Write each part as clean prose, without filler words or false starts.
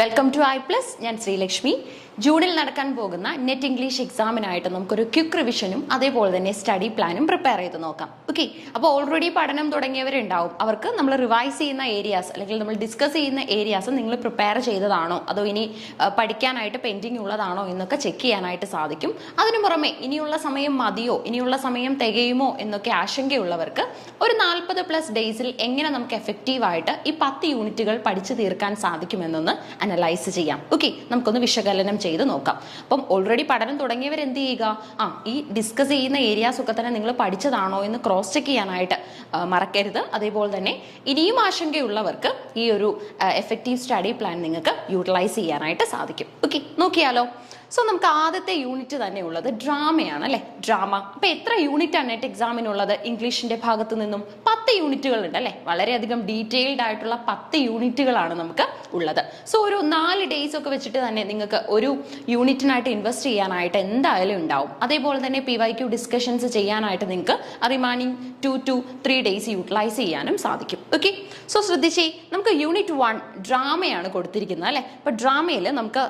Welcome to I plus. ഞാൻ ശ്രീലക്ഷ്മി. ജൂണിൽ നടക്കാൻ പോകുന്ന നെറ്റ് ഇംഗ്ലീഷ് എക്സാമിനായിട്ട് നമുക്കൊരു ക്വിക്ക് റിവിഷനും അതേപോലെ തന്നെ സ്റ്റഡി പ്ലാനും പ്രിപ്പയർ ചെയ്ത് നോക്കാം. ഓക്കെ, അപ്പോൾ ഓൾറെഡി പഠനം തുടങ്ങിയവരുണ്ടാവും. അവർക്ക് നമ്മൾ റിവൈസ് ചെയ്യുന്ന ഏരിയാസ് അല്ലെങ്കിൽ നമ്മൾ ഡിസ്കസ് ചെയ്യുന്ന ഏരിയാസ് നിങ്ങൾ പ്രിപ്പയർ ചെയ്തതാണോ അതോ ഇനി പഠിക്കാനായിട്ട് പെൻഡിങ് ഉള്ളതാണോ എന്നൊക്കെ ചെക്ക് ചെയ്യാനായിട്ട് സാധിക്കും. അതിനു പുറമെ ഇനിയുള്ള സമയം മതിയോ, ഇനിയുള്ള സമയം തികയുമോ എന്നൊക്കെ ആശങ്കയുള്ളവർക്ക് ഒരു 40+ ഡേയ്സിൽ എങ്ങനെ നമുക്ക് എഫക്റ്റീവായിട്ട് ഈ 10 യൂണിറ്റുകൾ പഠിച്ചു തീർക്കാൻ സാധിക്കുമെന്നൊന്ന് അനലൈസ് ചെയ്യാം. ഓക്കെ, നമുക്കൊന്ന് വിശകലനം ചെയ്ത് നോക്കാം. അപ്പം ഓൾറെഡി പഠനം തുടങ്ങിയവർ എന്ത് ചെയ്യുക, ഈ ഡിസ്കസ് ചെയ്യുന്ന ഏരിയാസ് ഒക്കെ തന്നെ നിങ്ങൾ പഠിച്ചതാണോ എന്ന് ക്രോസ് ചെക്ക് ചെയ്യാനായിട്ട് മറക്കരുത്. അതേപോലെ തന്നെ ഇനിയും ആശങ്കയുള്ളവർക്ക് ഈ ഒരു എഫക്റ്റീവ് സ്റ്റഡി പ്ലാൻ നിങ്ങൾക്ക് യൂട്ടിലൈസ് ചെയ്യാനായിട്ട് സാധിക്കും. ഓക്കെ, നോക്കിയാലോ. സോ നമുക്ക് ആദ്യത്തെ യൂണിറ്റ് തന്നെ ഉള്ളത് ഡ്രാമയാണ് അല്ലെ. ഡ്രാമ. അപ്പൊ എത്ര യൂണിറ്റ് ആണ് നെറ്റ് എക്സാമിനുള്ളത്? ഇംഗ്ലീഷിന്റെ ഭാഗത്ത് നിന്നും 10 യൂണിറ്റുകൾ ഉണ്ട് അല്ലെ. വളരെയധികം ഡീറ്റെയിൽഡ് ആയിട്ടുള്ള 10 യൂണിറ്റുകളാണ് നമുക്ക് ഉള്ളത്. സോ ഒരു 4 ഡേയ്സ് ഒക്കെ വെച്ചിട്ട് തന്നെ നിങ്ങൾക്ക് ഒരു യൂണിറ്റിനായിട്ട് ഇൻവെസ്റ്റ് ചെയ്യാനായിട്ട് എന്തായാലും ഉണ്ടാവും. അതേപോലെ തന്നെ PYQ ഡിസ്കഷൻസ് ചെയ്യാനായിട്ട് നിങ്ങൾക്ക് റിമൈനിങ് 2 to 3 ഡേയ്സ് യൂട്ടിലൈസ് ചെയ്യാനും സാധിക്കും. ഓക്കെ, സോ ശ്രദ്ധിച്ചേ, നമുക്ക് യൂണിറ്റ് 1 ഡ്രാമയാണ് കൊടുത്തിരിക്കുന്നത് അല്ലെ. അപ്പൊ ഡ്രാമയിൽ നമുക്ക്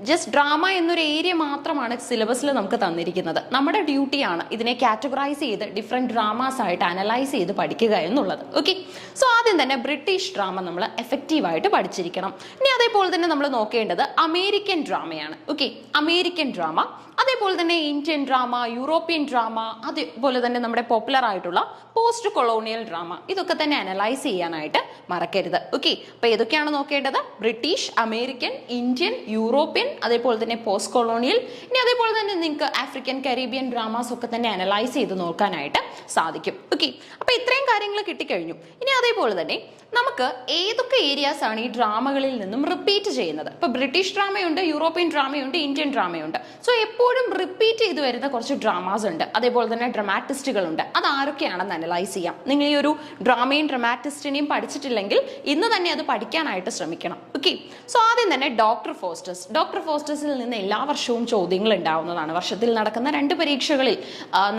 ജസ്റ്റ് ഡ്രാമ എന്നൊരു ഏരിയ മാത്രമാണ് സിലബസിൽ നമുക്ക് തന്നിരിക്കുന്നത്. നമ്മുടെ ഡ്യൂട്ടിയാണ് ഇതിനെ കാറ്റഗറൈസ് ചെയ്ത് ഡിഫറെൻറ്റ് ഡ്രാമാസ് ആയിട്ട് അനലൈസ് ചെയ്ത് പഠിക്കുക എന്നുള്ളത്. ഓക്കെ, സോ ആദ്യം തന്നെ ബ്രിട്ടീഷ് ഡ്രാമ നമ്മൾ എഫക്റ്റീവായിട്ട് പഠിച്ചിരിക്കണം. ഇനി അതേപോലെ തന്നെ നമ്മൾ നോക്കേണ്ടത് അമേരിക്കൻ ഡ്രാമയാണ്. ഓക്കെ, അമേരിക്കൻ ഡ്രാമ, അതേപോലെ തന്നെ ഇന്ത്യൻ ഡ്രാമ, യൂറോപ്യൻ ഡ്രാമ, അതേപോലെ തന്നെ നമ്മുടെ പോപ്പുലർ ആയിട്ടുള്ള പോസ്റ്റ് കൊളോണിയൽ ഡ്രാമ, ഇതൊക്കെ തന്നെ അനലൈസ് ചെയ്യാനായിട്ട് മറക്കരുത്. ഓക്കെ, അപ്പൊ ഏതൊക്കെയാണ് നോക്കേണ്ടത്? ബ്രിട്ടീഷ്, അമേരിക്കൻ, ഇന്ത്യൻ, യൂറോപ്യൻ, അതേപോലെ തന്നെ പോസ്റ്റ് കൊളോണിയൽ. ഇനി അതേപോലെ തന്നെ നിങ്ങൾക്ക് ആഫ്രിക്കൻ, കരീബിയൻ ഡ്രാമാസ് ഒക്കെ തന്നെ അനലൈസ് ചെയ്ത് നോക്കാനായിട്ട് സാധിക്കും. ഓക്കെ, അപ്പൊ ഇത്രയും കാര്യങ്ങൾ കിട്ടിക്കഴിഞ്ഞു. ഇനി അതേപോലെ തന്നെ നമുക്ക് ഏതൊക്കെ ഏരിയാസ് ആണ് ഈ ഡ്രാമകളിൽ നിന്നും റിപ്പീറ്റ് ചെയ്യുന്നത്? ഇപ്പൊ ബ്രിട്ടീഷ് ഡ്രാമയുണ്ട്, യൂറോപ്യൻ ഡ്രാമയുണ്ട്, ഇന്ത്യൻ ഡ്രാമയുണ്ട്. സോ എപ്പോഴും റിപ്പീറ്റ് ചെയ്ത് വരുന്ന കുറച്ച് ഡ്രാമാസ് ഉണ്ട്. അതേപോലെ തന്നെ ഡ്രമാറ്റിസ്റ്റുകളുണ്ട്. അത് ആരൊക്കെയാണെന്ന് അനലൈസ് ചെയ്യാം. നിങ്ങൾ ഈ ഒരു ഡ്രാമയും ഡ്രമാറ്റിസ്റ്റിനെയും പഠിച്ചിട്ടില്ലെങ്കിൽ ഇന്ന് തന്നെ അത് പഠിക്കാനായിട്ട് ശ്രമിക്കണം. ഓക്കെ, സോ ആദ്യം തന്നെ ഡോക്ടർ ഫോസ്റ്റേഴ്സ്. ഡോക്ടർ ഫോസ്റ്റേഴ്സിൽ നിന്ന് എല്ലാ വർഷവും ചോദ്യങ്ങൾ ഉണ്ടാവുന്നതാണ്. വർഷത്തിൽ നടക്കുന്ന 2 പരീക്ഷകളിൽ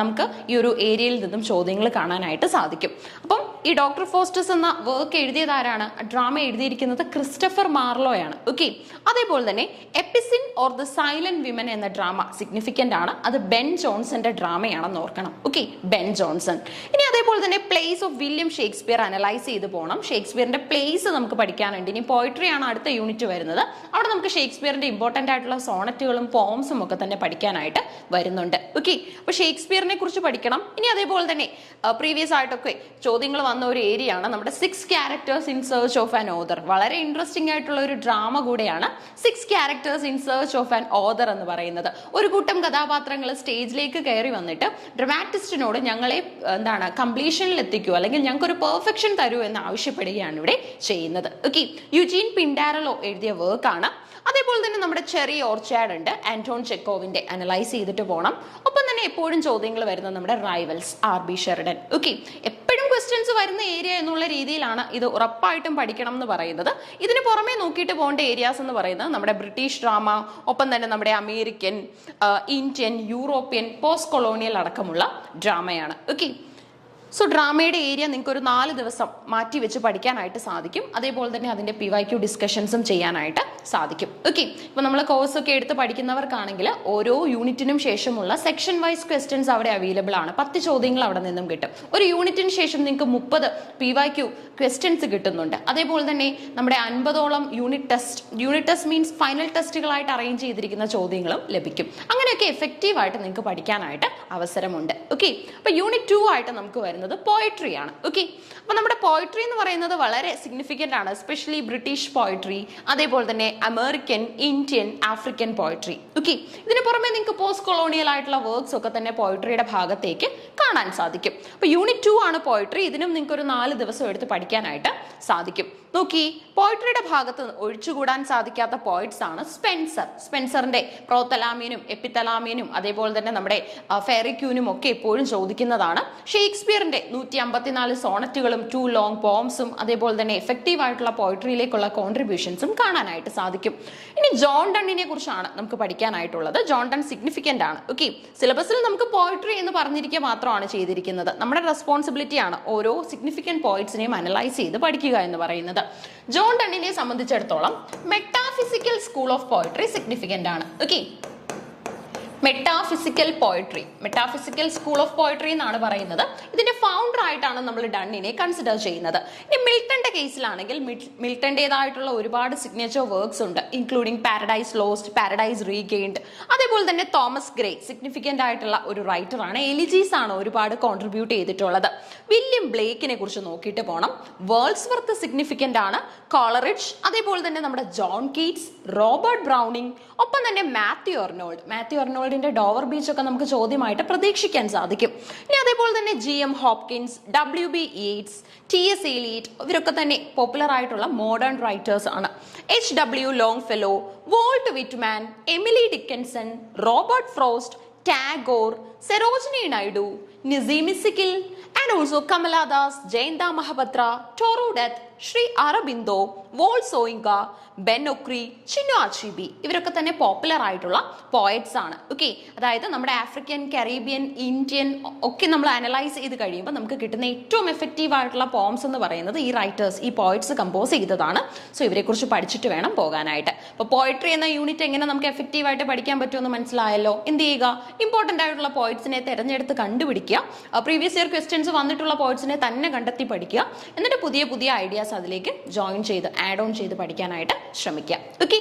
നമുക്ക് ഈ ഒരു ഏരിയയിൽ നിന്നും ചോദ്യങ്ങൾ കാണാനായിട്ട് സാധിക്കും. അപ്പം ഈ ഡോക്ടർ ഫോസ്റ്റേഴ്സ് എന്ന വർക്ക് എഴുതിയതാരാണ്? ഡ്രാമ എഴുതിയിരിക്കുന്നത് ക്രിസ്റ്റഫർ മാർലോയാണ്. ഓക്കെ, അതേപോലെ തന്നെ എപ്പിസിൻ ഓർ ദ സൈലന്റ് വിമൻ എന്ന ഡ്രാമ സിഗ്നിഫിക്കന്റ് ആണ്. അത് ബെൻ ജോൺസന്റെ ഡ്രാമയാണെന്ന് ഓർക്കണം. Okay, Ben Johnson. ഇനി അതേപോലെ തന്നെ place of William Shakespeare analyse ചെയ്ത് പോകണം. ഷേക്സ്പിയറിന്റെ പ്ലേസ് നമുക്ക് പഠിക്കാനുണ്ട്. ഇനി പോയിട്രി ആണ് അടുത്ത യൂണിറ്റ് വരുന്നത്. അവിടെ നമുക്ക് ഷേക്സ്പിയറിന്റെ ഇമ്പോർട്ടന്റ് ആയിട്ടുള്ള സോണറ്റുകളും പോംസും ഒക്കെ തന്നെ പഠിക്കാനായിട്ട് വരുന്നുണ്ട്. ഓക്കെ, അപ്പൊ ഷേക്സ്പിയറിനെ കുറിച്ച് പഠിക്കണം. ഇനി അതേപോലെ തന്നെ പ്രീവിയസ് ആയിട്ടൊക്കെ ചോദ്യങ്ങൾ വന്ന ഒരു ഏരിയ ആണ് നമ്മുടെ 6 characters in search of an author. വളരെ ഇൻട്രസ്റ്റിംഗ് ആയിട്ടുള്ള ഒരു ഡ്രാമ കൂടെയാണ് 6 characters in search of an author എന്ന് പറയുന്നത്. ഒരു കൂട്ടം കഥാപാത്രങ്ങൾ സ്റ്റേജിലേക്ക് കയറി വന്നിട്ട് ഡ്രമാറ്റിസ്റ്റിനോട് ഞങ്ങളെ കംപ്ലീഷനിൽ എത്തിക്കൂ അല്ലെങ്കിൽ ഞങ്ങൾക്ക് ഒരു പെർഫെക്ഷൻ തരൂ എന്ന് ആവശ്യപ്പെടുകയാണ് ഇവിടെ ചെയ്യുന്നത്. ഓക്കെ, യുജീൻ പിൻഡാരലോ എഴുതിയ വർക്കാണ്. അതേപോലെ തന്നെ നമ്മുടെ ചെറി ഓർച്ചാഡ് ഉണ്ട്, ആന്റോൺ ചെക്കോവിന്റെ, അനലൈസ് ചെയ്തിട്ട് പോകണം. ഒപ്പം തന്നെ എപ്പോഴും ചോദ്യങ്ങൾ വരുന്നത് നമ്മുടെ റൈവൽസ്, RB ഷെറിഡൻ. ഓക്കെ, എപ്പോഴും ക്വസ്റ്റ്യൻസ് വരുന്ന ഏരിയ എന്നുള്ള രീതിയിലാണ് ഇത് ഉറപ്പായിട്ടും പഠിക്കണം എന്ന് പറയുന്നത്. ഇതിന് പുറമെ നോക്കിയിട്ട് പോകേണ്ട ഏരിയാസ് എന്ന് പറയുന്നത് നമ്മുടെ ബ്രിട്ടീഷ് ഡ്രാമ, ഒപ്പം തന്നെ നമ്മുടെ American, Indian, European, post colonial അടക്കമുള്ള ഡ്രാമയാണ്. ഓക്കെ, സോ ഡ്രാമയുടെ ഏരിയ നിങ്ങൾക്ക് ഒരു 4 ദിവസം മാറ്റി വെച്ച് പഠിക്കാനായിട്ട് സാധിക്കും. അതേപോലെ തന്നെ അതിന്റെ PYQ ഡിസ്കഷൻസും ചെയ്യാനായിട്ട് സാധിക്കും. ഓക്കെ, ഇപ്പൊ നമ്മൾ കോഴ്സ് ഒക്കെ എടുത്ത് പഠിക്കുന്നവർക്കാണെങ്കിൽ ഓരോ യൂണിറ്റിനും ശേഷമുള്ള സെക്ഷൻ വൈസ് ക്വസ്റ്റ്യൻസ് അവിടെ അവൈലബിൾ ആണ്. 10 ചോദ്യങ്ങൾ അവിടെ നിന്നും കിട്ടും. ഒരു യൂണിറ്റിന് ശേഷം നിങ്ങൾക്ക് 30 PYQ ക്വസ്റ്റ്യൻസ് കിട്ടുന്നുണ്ട്. അതേപോലെ തന്നെ നമ്മുടെ 50ഓളം യൂണിറ്റ് ടെസ്റ്റ് മീൻസ് ഫൈനൽ ടെസ്റ്റുകളായിട്ട് അറേഞ്ച് ചെയ്തിരിക്കുന്ന ചോദ്യങ്ങളും ലഭിക്കും. അങ്ങനെയൊക്കെ എഫക്റ്റീവ് ആയിട്ട് നിങ്ങൾക്ക് പഠിക്കാനായിട്ട് അവസരമുണ്ട്. ഓക്കെ, അപ്പൊ യൂണിറ്റ് 2 ആയിട്ട് നമുക്ക് വരുന്നത് പോയട്രി ആണ്. ഓക്കെ, അപ്പൊ നമ്മുടെ പോയട്രി എന്ന് പറയുന്നത് വളരെ സിഗ്നിഫിക്കന്റ് ആണ്. എസ്പെഷ്യലി ബ്രിട്ടീഷ് പോയട്രി, അതേപോലെ തന്നെ American, Indian, African poetry. Okay, ഇതിന് പുറമെ നിങ്ങൾക്ക് പോസ്റ്റ് കൊളോണിയൽ ആയിട്ടുള്ള വർക്ക്സ് ഒക്കെ തന്നെ പോയട്രിയുടെ ഭാഗത്തേക്ക് കാണാൻ സാധിക്കും. അപ്പൊ യൂണിറ്റ് 2 ആണ് പോയട്രി. ഇതിനും നിങ്ങൾക്ക് ഒരു 4 ദിവസം എടുത്ത് പഠിക്കാനായിട്ട് സാധിക്കും. നോക്കി, പോയട്രിയുടെ ഭാഗത്ത് ഒഴിച്ചുകൂടാൻ സാധിക്കാത്ത പോയിറ്റ്സ് ആണ് സ്പെൻസർ. സ്പെൻസറിന്റെ പ്രോതലാമിയനും എപ്പിത്തലാമിയനും അതേപോലെ തന്നെ നമ്മുടെ ഫെറിക്യൂനും ഒക്കെ എപ്പോഴും ചോദിക്കുന്നതാണ്. ഷേക്സ്പിയറിന്റെ മിൽട്ടന്റെ 154 സോണറ്റുകളും 2 ലോങ് പോംസും അതേപോലെ തന്നെ എഫക്റ്റീവ് ആയിട്ടുള്ള പോയിട്രിയിലേക്കുള്ള കോൺട്രിബ്യൂഷൻസും കാണാനായിട്ട് സാധിക്കും. ഇനി ജോൺ ഡണ്ണിനെ കുറിച്ചാണ് നമുക്ക് പഠിക്കാനായിട്ടുള്ളത്. ജോൺ ഡൺ സിഗ്നിഫിക്കന്റ് ആണ്. ഓക്കെ, സിലബസിൽ നമുക്ക് പോയിട്രി എന്ന് പറഞ്ഞിരിക്കുക മാത്രമാണ് ചെയ്തിരിക്കുന്നത്. നമ്മുടെ റെസ്പോൺസിബിലിറ്റി ആണ് ഓരോ സിഗ്നിഫിക്കന്റ് പോയിന്റ്സിനെയും അനലൈസ് ചെയ്ത് പഠിക്കുക എന്ന് പറയുന്നത്. ജോൺ ഡണ്ണിനെ സംബന്ധിച്ചിടത്തോളം metaphysical school of poetry significant ആണ്. Okay, metaphysical school of poetry എന്നാണ് പറയുന്നത്. ഇതിന്റെ ഫൗണ്ടർ ആയിട്ടാണ് നമ്മൾ ഡണ്ണിനെ കൺസിഡർ ചെയ്യുന്നത്. ഇനി മിൽട്ടന്റെ കേസിലാണെങ്കിൽ മിൽട്ടന്റേതായിട്ടുള്ള ഒരുപാട് സിഗ്നേച്ചർ വർക്ക്സ് ഉണ്ട്, including paradise lost, paradise regained. അതേപോലെ തന്നെ തോമസ് ഗ്രേ സിഗ്നിഫിക്കന്റ് ആയിട്ടുള്ള ഒരു റൈറ്റർ ആണ്. എലിജീസ് ആണ് ഒരുപാട് കോൺട്രിബ്യൂട്ട് ചെയ്തിട്ടുള്ളത്. വില്യം ബ്ലേക്കിനെ കുറിച്ച് നോക്കിയിട്ട് പോകണം. വേൾഡ്സ്വർത്ത് സിഗ്നിഫിക്കന്റ് ആണ്. കോളറിഡ്ജ്, അതേപോലെ തന്നെ നമ്മുടെ ജോൺ കീറ്റ്സ്, റോബർട്ട് ബ്രൗണിംഗ്, ഒപ്പം തന്നെ മാത്യു അർണോൾഡിന്റെ ഡോവർ ബീച്ച് ഒക്കെ നമുക്ക് ചോദ്യമായിട്ട് പ്രതീക്ഷിക്കാൻ സാധിക്കും. ഇനി അതേപോലെ തന്നെ GM Hopkins, WB Yeats, TS Eliot, ഇവരൊക്കെ തന്നെ പോപ്പുലർ ആയിട്ടുള്ള മോഡേൺ റൈറ്റേഴ്സ് ആണ്. HW Longfellow, Walt Whitman, Emily Dickinson, Robert Frost, Tagore, Sarojini Naidu, Nissim Ezekiel, and also Kamala Das, Jayanta Mahapatra, Toru Dutt, Sri Aurobindo, Wole Soyinka, Ben Okri, Chinua Achebe, ഇവരൊക്കെ തന്നെ പോപ്പുലർ ആയിട്ടുള്ള പോയറ്റ്സ് ആണ്. ഓക്കെ, അതായത് നമ്മുടെ ആഫ്രിക്കൻ, കരീബിയൻ, ഇന്ത്യൻ ഒക്കെ നമ്മൾ അനലൈസ് ചെയ്ത് കഴിയുമ്പോൾ നമുക്ക് കിട്ടുന്ന ഏറ്റവും എഫക്റ്റീവ് ആയിട്ടുള്ള പോംസ് എന്ന് പറയുന്നത് ഈ റൈറ്റേഴ്സ്, ഈ പോയറ്റ്സ് കമ്പോസ് ചെയ്തതാണ്. സോ ഇവരെ കുറിച്ച് പഠിച്ചിട്ട് വേണം പോകാനായിട്ട്. അപ്പോൾ പോയട്രി എന്ന യൂണിറ്റ് എങ്ങനെ നമുക്ക് എഫക്റ്റീവ് ആയിട്ട് പഠിക്കാൻ പറ്റുമെന്ന് മനസ്സിലായല്ലോ. എന്ത് ചെയ്യുക, ഇമ്പോർട്ടന്റ് ആയിട്ടുള്ള പോയറ്റ്സിനെ തെരഞ്ഞെടുത്ത് കണ്ടുപിടിക്കുക. പ്രീവിയസ് ഇയർ ക്വസ്റ്റ്യൻസ് വന്നിട്ടുള്ള പോയറ്റ്സിനെ തന്നെ കണ്ടെത്തി പഠിക്കുക. എന്നിട്ട് പുതിയ പുതിയ ഐഡിയാസ് അതിലേക്ക് ജോയിൻ ചെയ്ത് ആഡ് ഓൺ ചെയ്ത് പഠിക്കാനായിട്ട് ശ്രമിക്കുക. ഓക്കെ,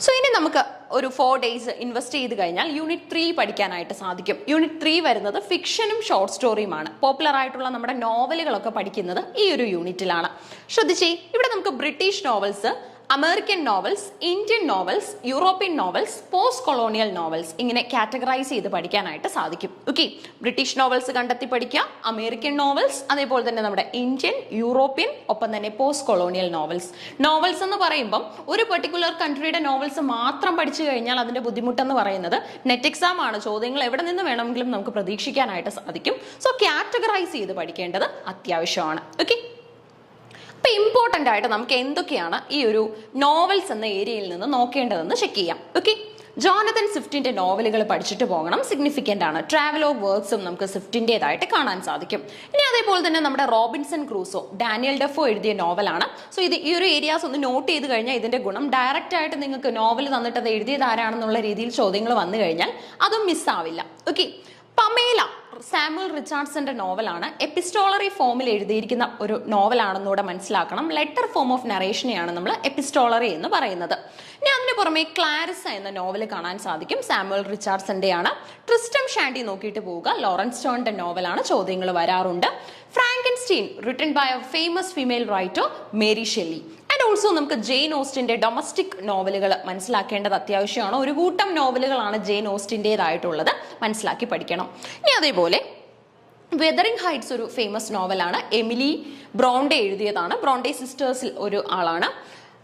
സോ ഇനി നമുക്ക് ഒരു 4 days ഇൻവെസ്റ്റ് ചെയ്ത് കഴിഞ്ഞാൽ യൂണിറ്റ് 3 പഠിക്കാനായിട്ട് സാധിക്കും. യൂണിറ്റ് 3 വരുന്നത് ഫിക്ഷനും ഷോർട്ട് സ്റ്റോറിയുമാണ്. പോപ്പുലർ ആയിട്ടുള്ള നമ്മുടെ നോവലുകളൊക്കെ പഠിക്കുന്നത് ഈ ഒരു യൂണിറ്റിലാണ്. ശ്രദ്ധിച്ചേ, ഇവിടെ നമുക്ക് British novels, American novels, Indian novels, European novels, post colonial novels ഇങ്ങനെ കാറ്റഗറൈസ് ചെയ്ത് പഠിക്കാനായിട്ട് സാധിക്കും. ഓക്കെ, ബ്രിട്ടീഷ് നോവൽസ് കണ്ടെത്തി പഠിക്കുക, അമേരിക്കൻ നോവൽസ്, അതേപോലെ തന്നെ നമ്മുടെ ഇന്ത്യൻ, യൂറോപ്യൻ, ഒപ്പം തന്നെ പോസ്റ്റ് കൊളോണിയൽ നോവൽസ് എന്ന് പറയുമ്പം ഒരു പെർട്ടിക്കുലർ കൺട്രിയുടെ നോവൽസ് മാത്രം പഠിച്ചു കഴിഞ്ഞാൽ അതിന്റെ ബുദ്ധിമുട്ടെന്ന് പറയുന്നത് നെറ്റ് എക്സാം ആണ്. ചോദ്യങ്ങൾ എവിടെ നിന്ന് വേണമെങ്കിലും നമുക്ക് പ്രതീക്ഷിക്കാനായിട്ട് സാധിക്കും. സോ കാറ്റഗറൈസ് ചെയ്ത് പഠിക്കേണ്ടത് അത്യാവശ്യമാണ്. ഓക്കെ, അപ്പൊ ഇമ്പോർട്ടന്റ് ആയിട്ട് നമുക്ക് എന്തൊക്കെയാണ് ഈ ഒരു നോവൽസ് എന്ന ഏരിയയിൽ നിന്ന് നോക്കേണ്ടതെന്ന് ചെക്ക് ചെയ്യാം. ഓക്കെ, ജോനതൻ സ്വിഫ്റ്റിന്റെ നോവലുകൾ പഠിച്ചിട്ട് പോകണം, സിഗ്നിഫിക്കന്റ് ആണ്. ട്രാവലോഗ് വർക്ക്സും നമുക്ക് സ്വിഫ്റ്റിന്റേതായിട്ട് കാണാൻ സാധിക്കും. ഇനി അതേപോലെ തന്നെ നമ്മുടെ റോബിൻസൺ ക്രൂസോ, ഡാനിയൽ ഡെഫോ എഴുതിയ നോവലാണ്. സോ ഇത് ഈ ഒരു ഏരിയാസ് ഒന്ന് നോട്ട് ചെയ്ത് കഴിഞ്ഞാൽ ഇതിന്റെ ഗുണം ഡയറക്റ്റ് ആയിട്ട് നിങ്ങൾക്ക് നോവൽ തന്നിട്ട് അത് എഴുതിയത് ആരാണെന്നുള്ള രീതിയിൽ ചോദ്യങ്ങൾ വന്നു കഴിഞ്ഞാൽ അതും മിസ്സാവില്ല. ഓക്കെ, പമേല സാമുവൽ റിച്ചാർഡ്സന്റെ നോവലാണ്. എപ്പിസ്റ്റോളറി ഫോമിൽ എഴുതിയിരിക്കുന്ന ഒരു നോവലാണെന്നൂടെ മനസ്സിലാക്കണം. ലെറ്റർ ഫോം ഓഫ് നറേഷനെയാണ് നമ്മൾ എപ്പിസ്റ്റോളറി എന്ന് പറയുന്നത്. ഇനി അതിന് പുറമെ ക്ലാരിസ എന്ന നോവൽ കാണാൻ സാധിക്കും, സാമുവൽ റിച്ചാർഡ്സന്റെ ആണ്. ട്രിസ്റ്റം ഷാൻഡി നോക്കിയിട്ട് പോവുക, ലോറൻസ് സ്റ്റോണിന്റെ നോവലാണ്, ചോദ്യങ്ങൾ വരാറുണ്ട്. Frankenstein written by a famous female writer Mary Shelley. And also നമുക്ക് ജെയിൻ ഓസ്റ്റിന്റെ ഡൊമസ്റ്റിക് നോവലുകൾ മനസ്സിലാക്കേണ്ടത് അത്യാവശ്യമാണ്. ഒരു കൂട്ടം നോവലുകളാണ് ജെയിൻ ഓസ്റ്റിന്റേതായിട്ടുള്ളത്, മനസ്സിലാക്കി പഠിക്കണം. ഇനി അതേപോലെ വെതറിംഗ് ഹൈറ്റ്സ് ഒരു ഫേമസ് നോവലാണ്, എമിലി ബ്രോണ്ടെ എഴുതിയതാണ്. ബ്രോണ്ടെ സിസ്റ്റേഴ്സിൽ ഒരു ആളാണ്.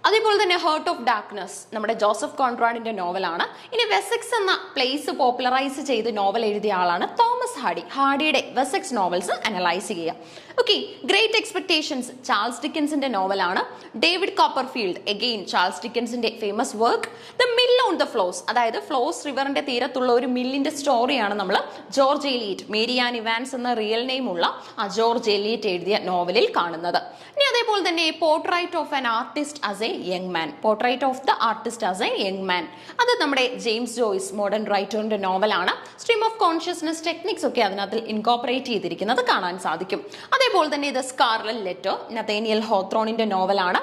അതേപോലെ തന്നെ ഹേർട്ട് ഓഫ് ഡാർക്ക്നെസ് നമ്മുടെ ജോസഫ് കോൺറാഡിന്റെ നോവലാണ്. ഇനി വെസെക്സ് എന്ന പ്ലേസ് പോപ്പുലറൈസ് ചെയ്ത് നോവൽ എഴുതിയ ആളാണ് തോമസ് ഹാർഡി. ഹാർഡിയുടെ വെസെക്സ് നോവൽസ് അനലൈസ് ചെയ്യുക. ഓക്കെ, ഗ്രേറ്റ് എക്സ്പെക്ടേഷൻസ് ചാൾസ് ഡിക്കൻസിന്റെ നോവലാണ്. ഡേവിഡ് കോപ്പർഫീൽഡ്, എഗെയിൻ ചാൾസ് ഡിക്കൻസിന്റെ famous work. The mill on the Floss, അതായത് ഫ്ലോസ് റിവറിന്റെ തീരത്തുള്ള ഒരു മില്ലിന്റെ സ്റ്റോറിയാണ് നമ്മൾ ജോർജ് എലിയറ്റ്, മേരിയാൻ ഇവാൻസ് എന്ന റിയൽ നെയിം ഉള്ള ആ ജോർജ് എലിയറ്റ് എഴുതിയ നോവലിൽ കാണുന്നത്. ഇനി അതേപോലെ തന്നെ portrait of an artist as A young man, portrait of the artist as A young man, അത് നമ്മുടെ ജെയിംസ് ജോയ്സ് മോഡേൺ റൈറ്ററിന്റെ നോവലാണ്. സ്ട്രീം ഓഫ് കോൺഷ്യസ്നസ് ടെക്നിക്സ് ഒക്കെ അതിനകത്ത് ഇൻകോപ്പറേറ്റ് ചെയ്തിരിക്കുന്നത് കാണാൻ സാധിക്കും. അതേപോലെ തന്നെ ഇത് സ്കാർലറ്റ് ലെറ്റർ നതേനിയൽ ഹോത്രോണിന്റെ നോവലാണ്.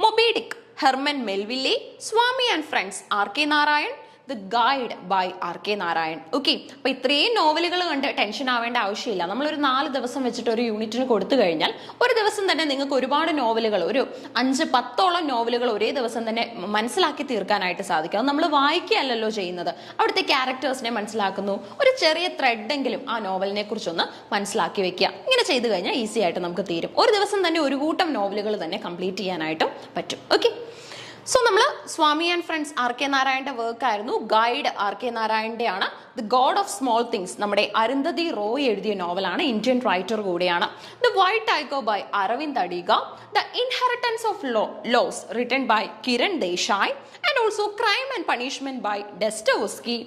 Moby Dick Herman Melville, Swami and friends RK Narayan, the guide by RK Narayan. Okay, അപ്പൊ ഇത്രയും നോവലുകൾ കണ്ട് ടെൻഷൻ ആവേണ്ട ആവശ്യമില്ല. നമ്മളൊരു 4 ദിവസം വെച്ചിട്ട് ഒരു യൂണിറ്റിന് കൊടുത്തു കഴിഞ്ഞാൽ ഒരു ദിവസം തന്നെ നിങ്ങൾക്ക് ഒരുപാട് നോവലുകൾ, ഒരു 5-10ഓളം നോവലുകൾ ഒരേ ദിവസം തന്നെ മനസ്സിലാക്കി തീർക്കാനായിട്ട് സാധിക്കും. അത് നമ്മൾ വായിക്കുകയല്ലല്ലോ ചെയ്യുന്നത്, അവിടുത്തെ ക്യാരക്ടേഴ്സിനെ മനസ്സിലാക്കുന്നു, ഒരു ചെറിയ ത്രെഡെങ്കിലും ആ നോവലിനെ കുറിച്ചൊന്ന് മനസ്സിലാക്കി വെക്കുക. ഇങ്ങനെ ചെയ്തു കഴിഞ്ഞാൽ ഈസി ആയിട്ട് നമുക്ക് തീരും. ഒരു ദിവസം തന്നെ ഒരു കൂട്ടം നോവലുകൾ തന്നെ കംപ്ലീറ്റ് ചെയ്യാനായിട്ടും പറ്റും. ഓക്കെ, സോ നമ്മൾ Swami and friends R K നാരായണന്റെ വർക്ക് ആയിരുന്നു. ഗൈഡ് ആർ കെ നാരായണന്റെ ആണ്. The god of small things നമ്മുടെ അരുന്ധതി റോയ് എഴുതിയ നോവലാണ്. ഇന്ത്യൻ റൈറ്റർ കൂടിയാണ്. The white tiger by Aravind Adiga, the inheritance of loss written by Kiran Desai, and also crime and punishment by Dostoevsky.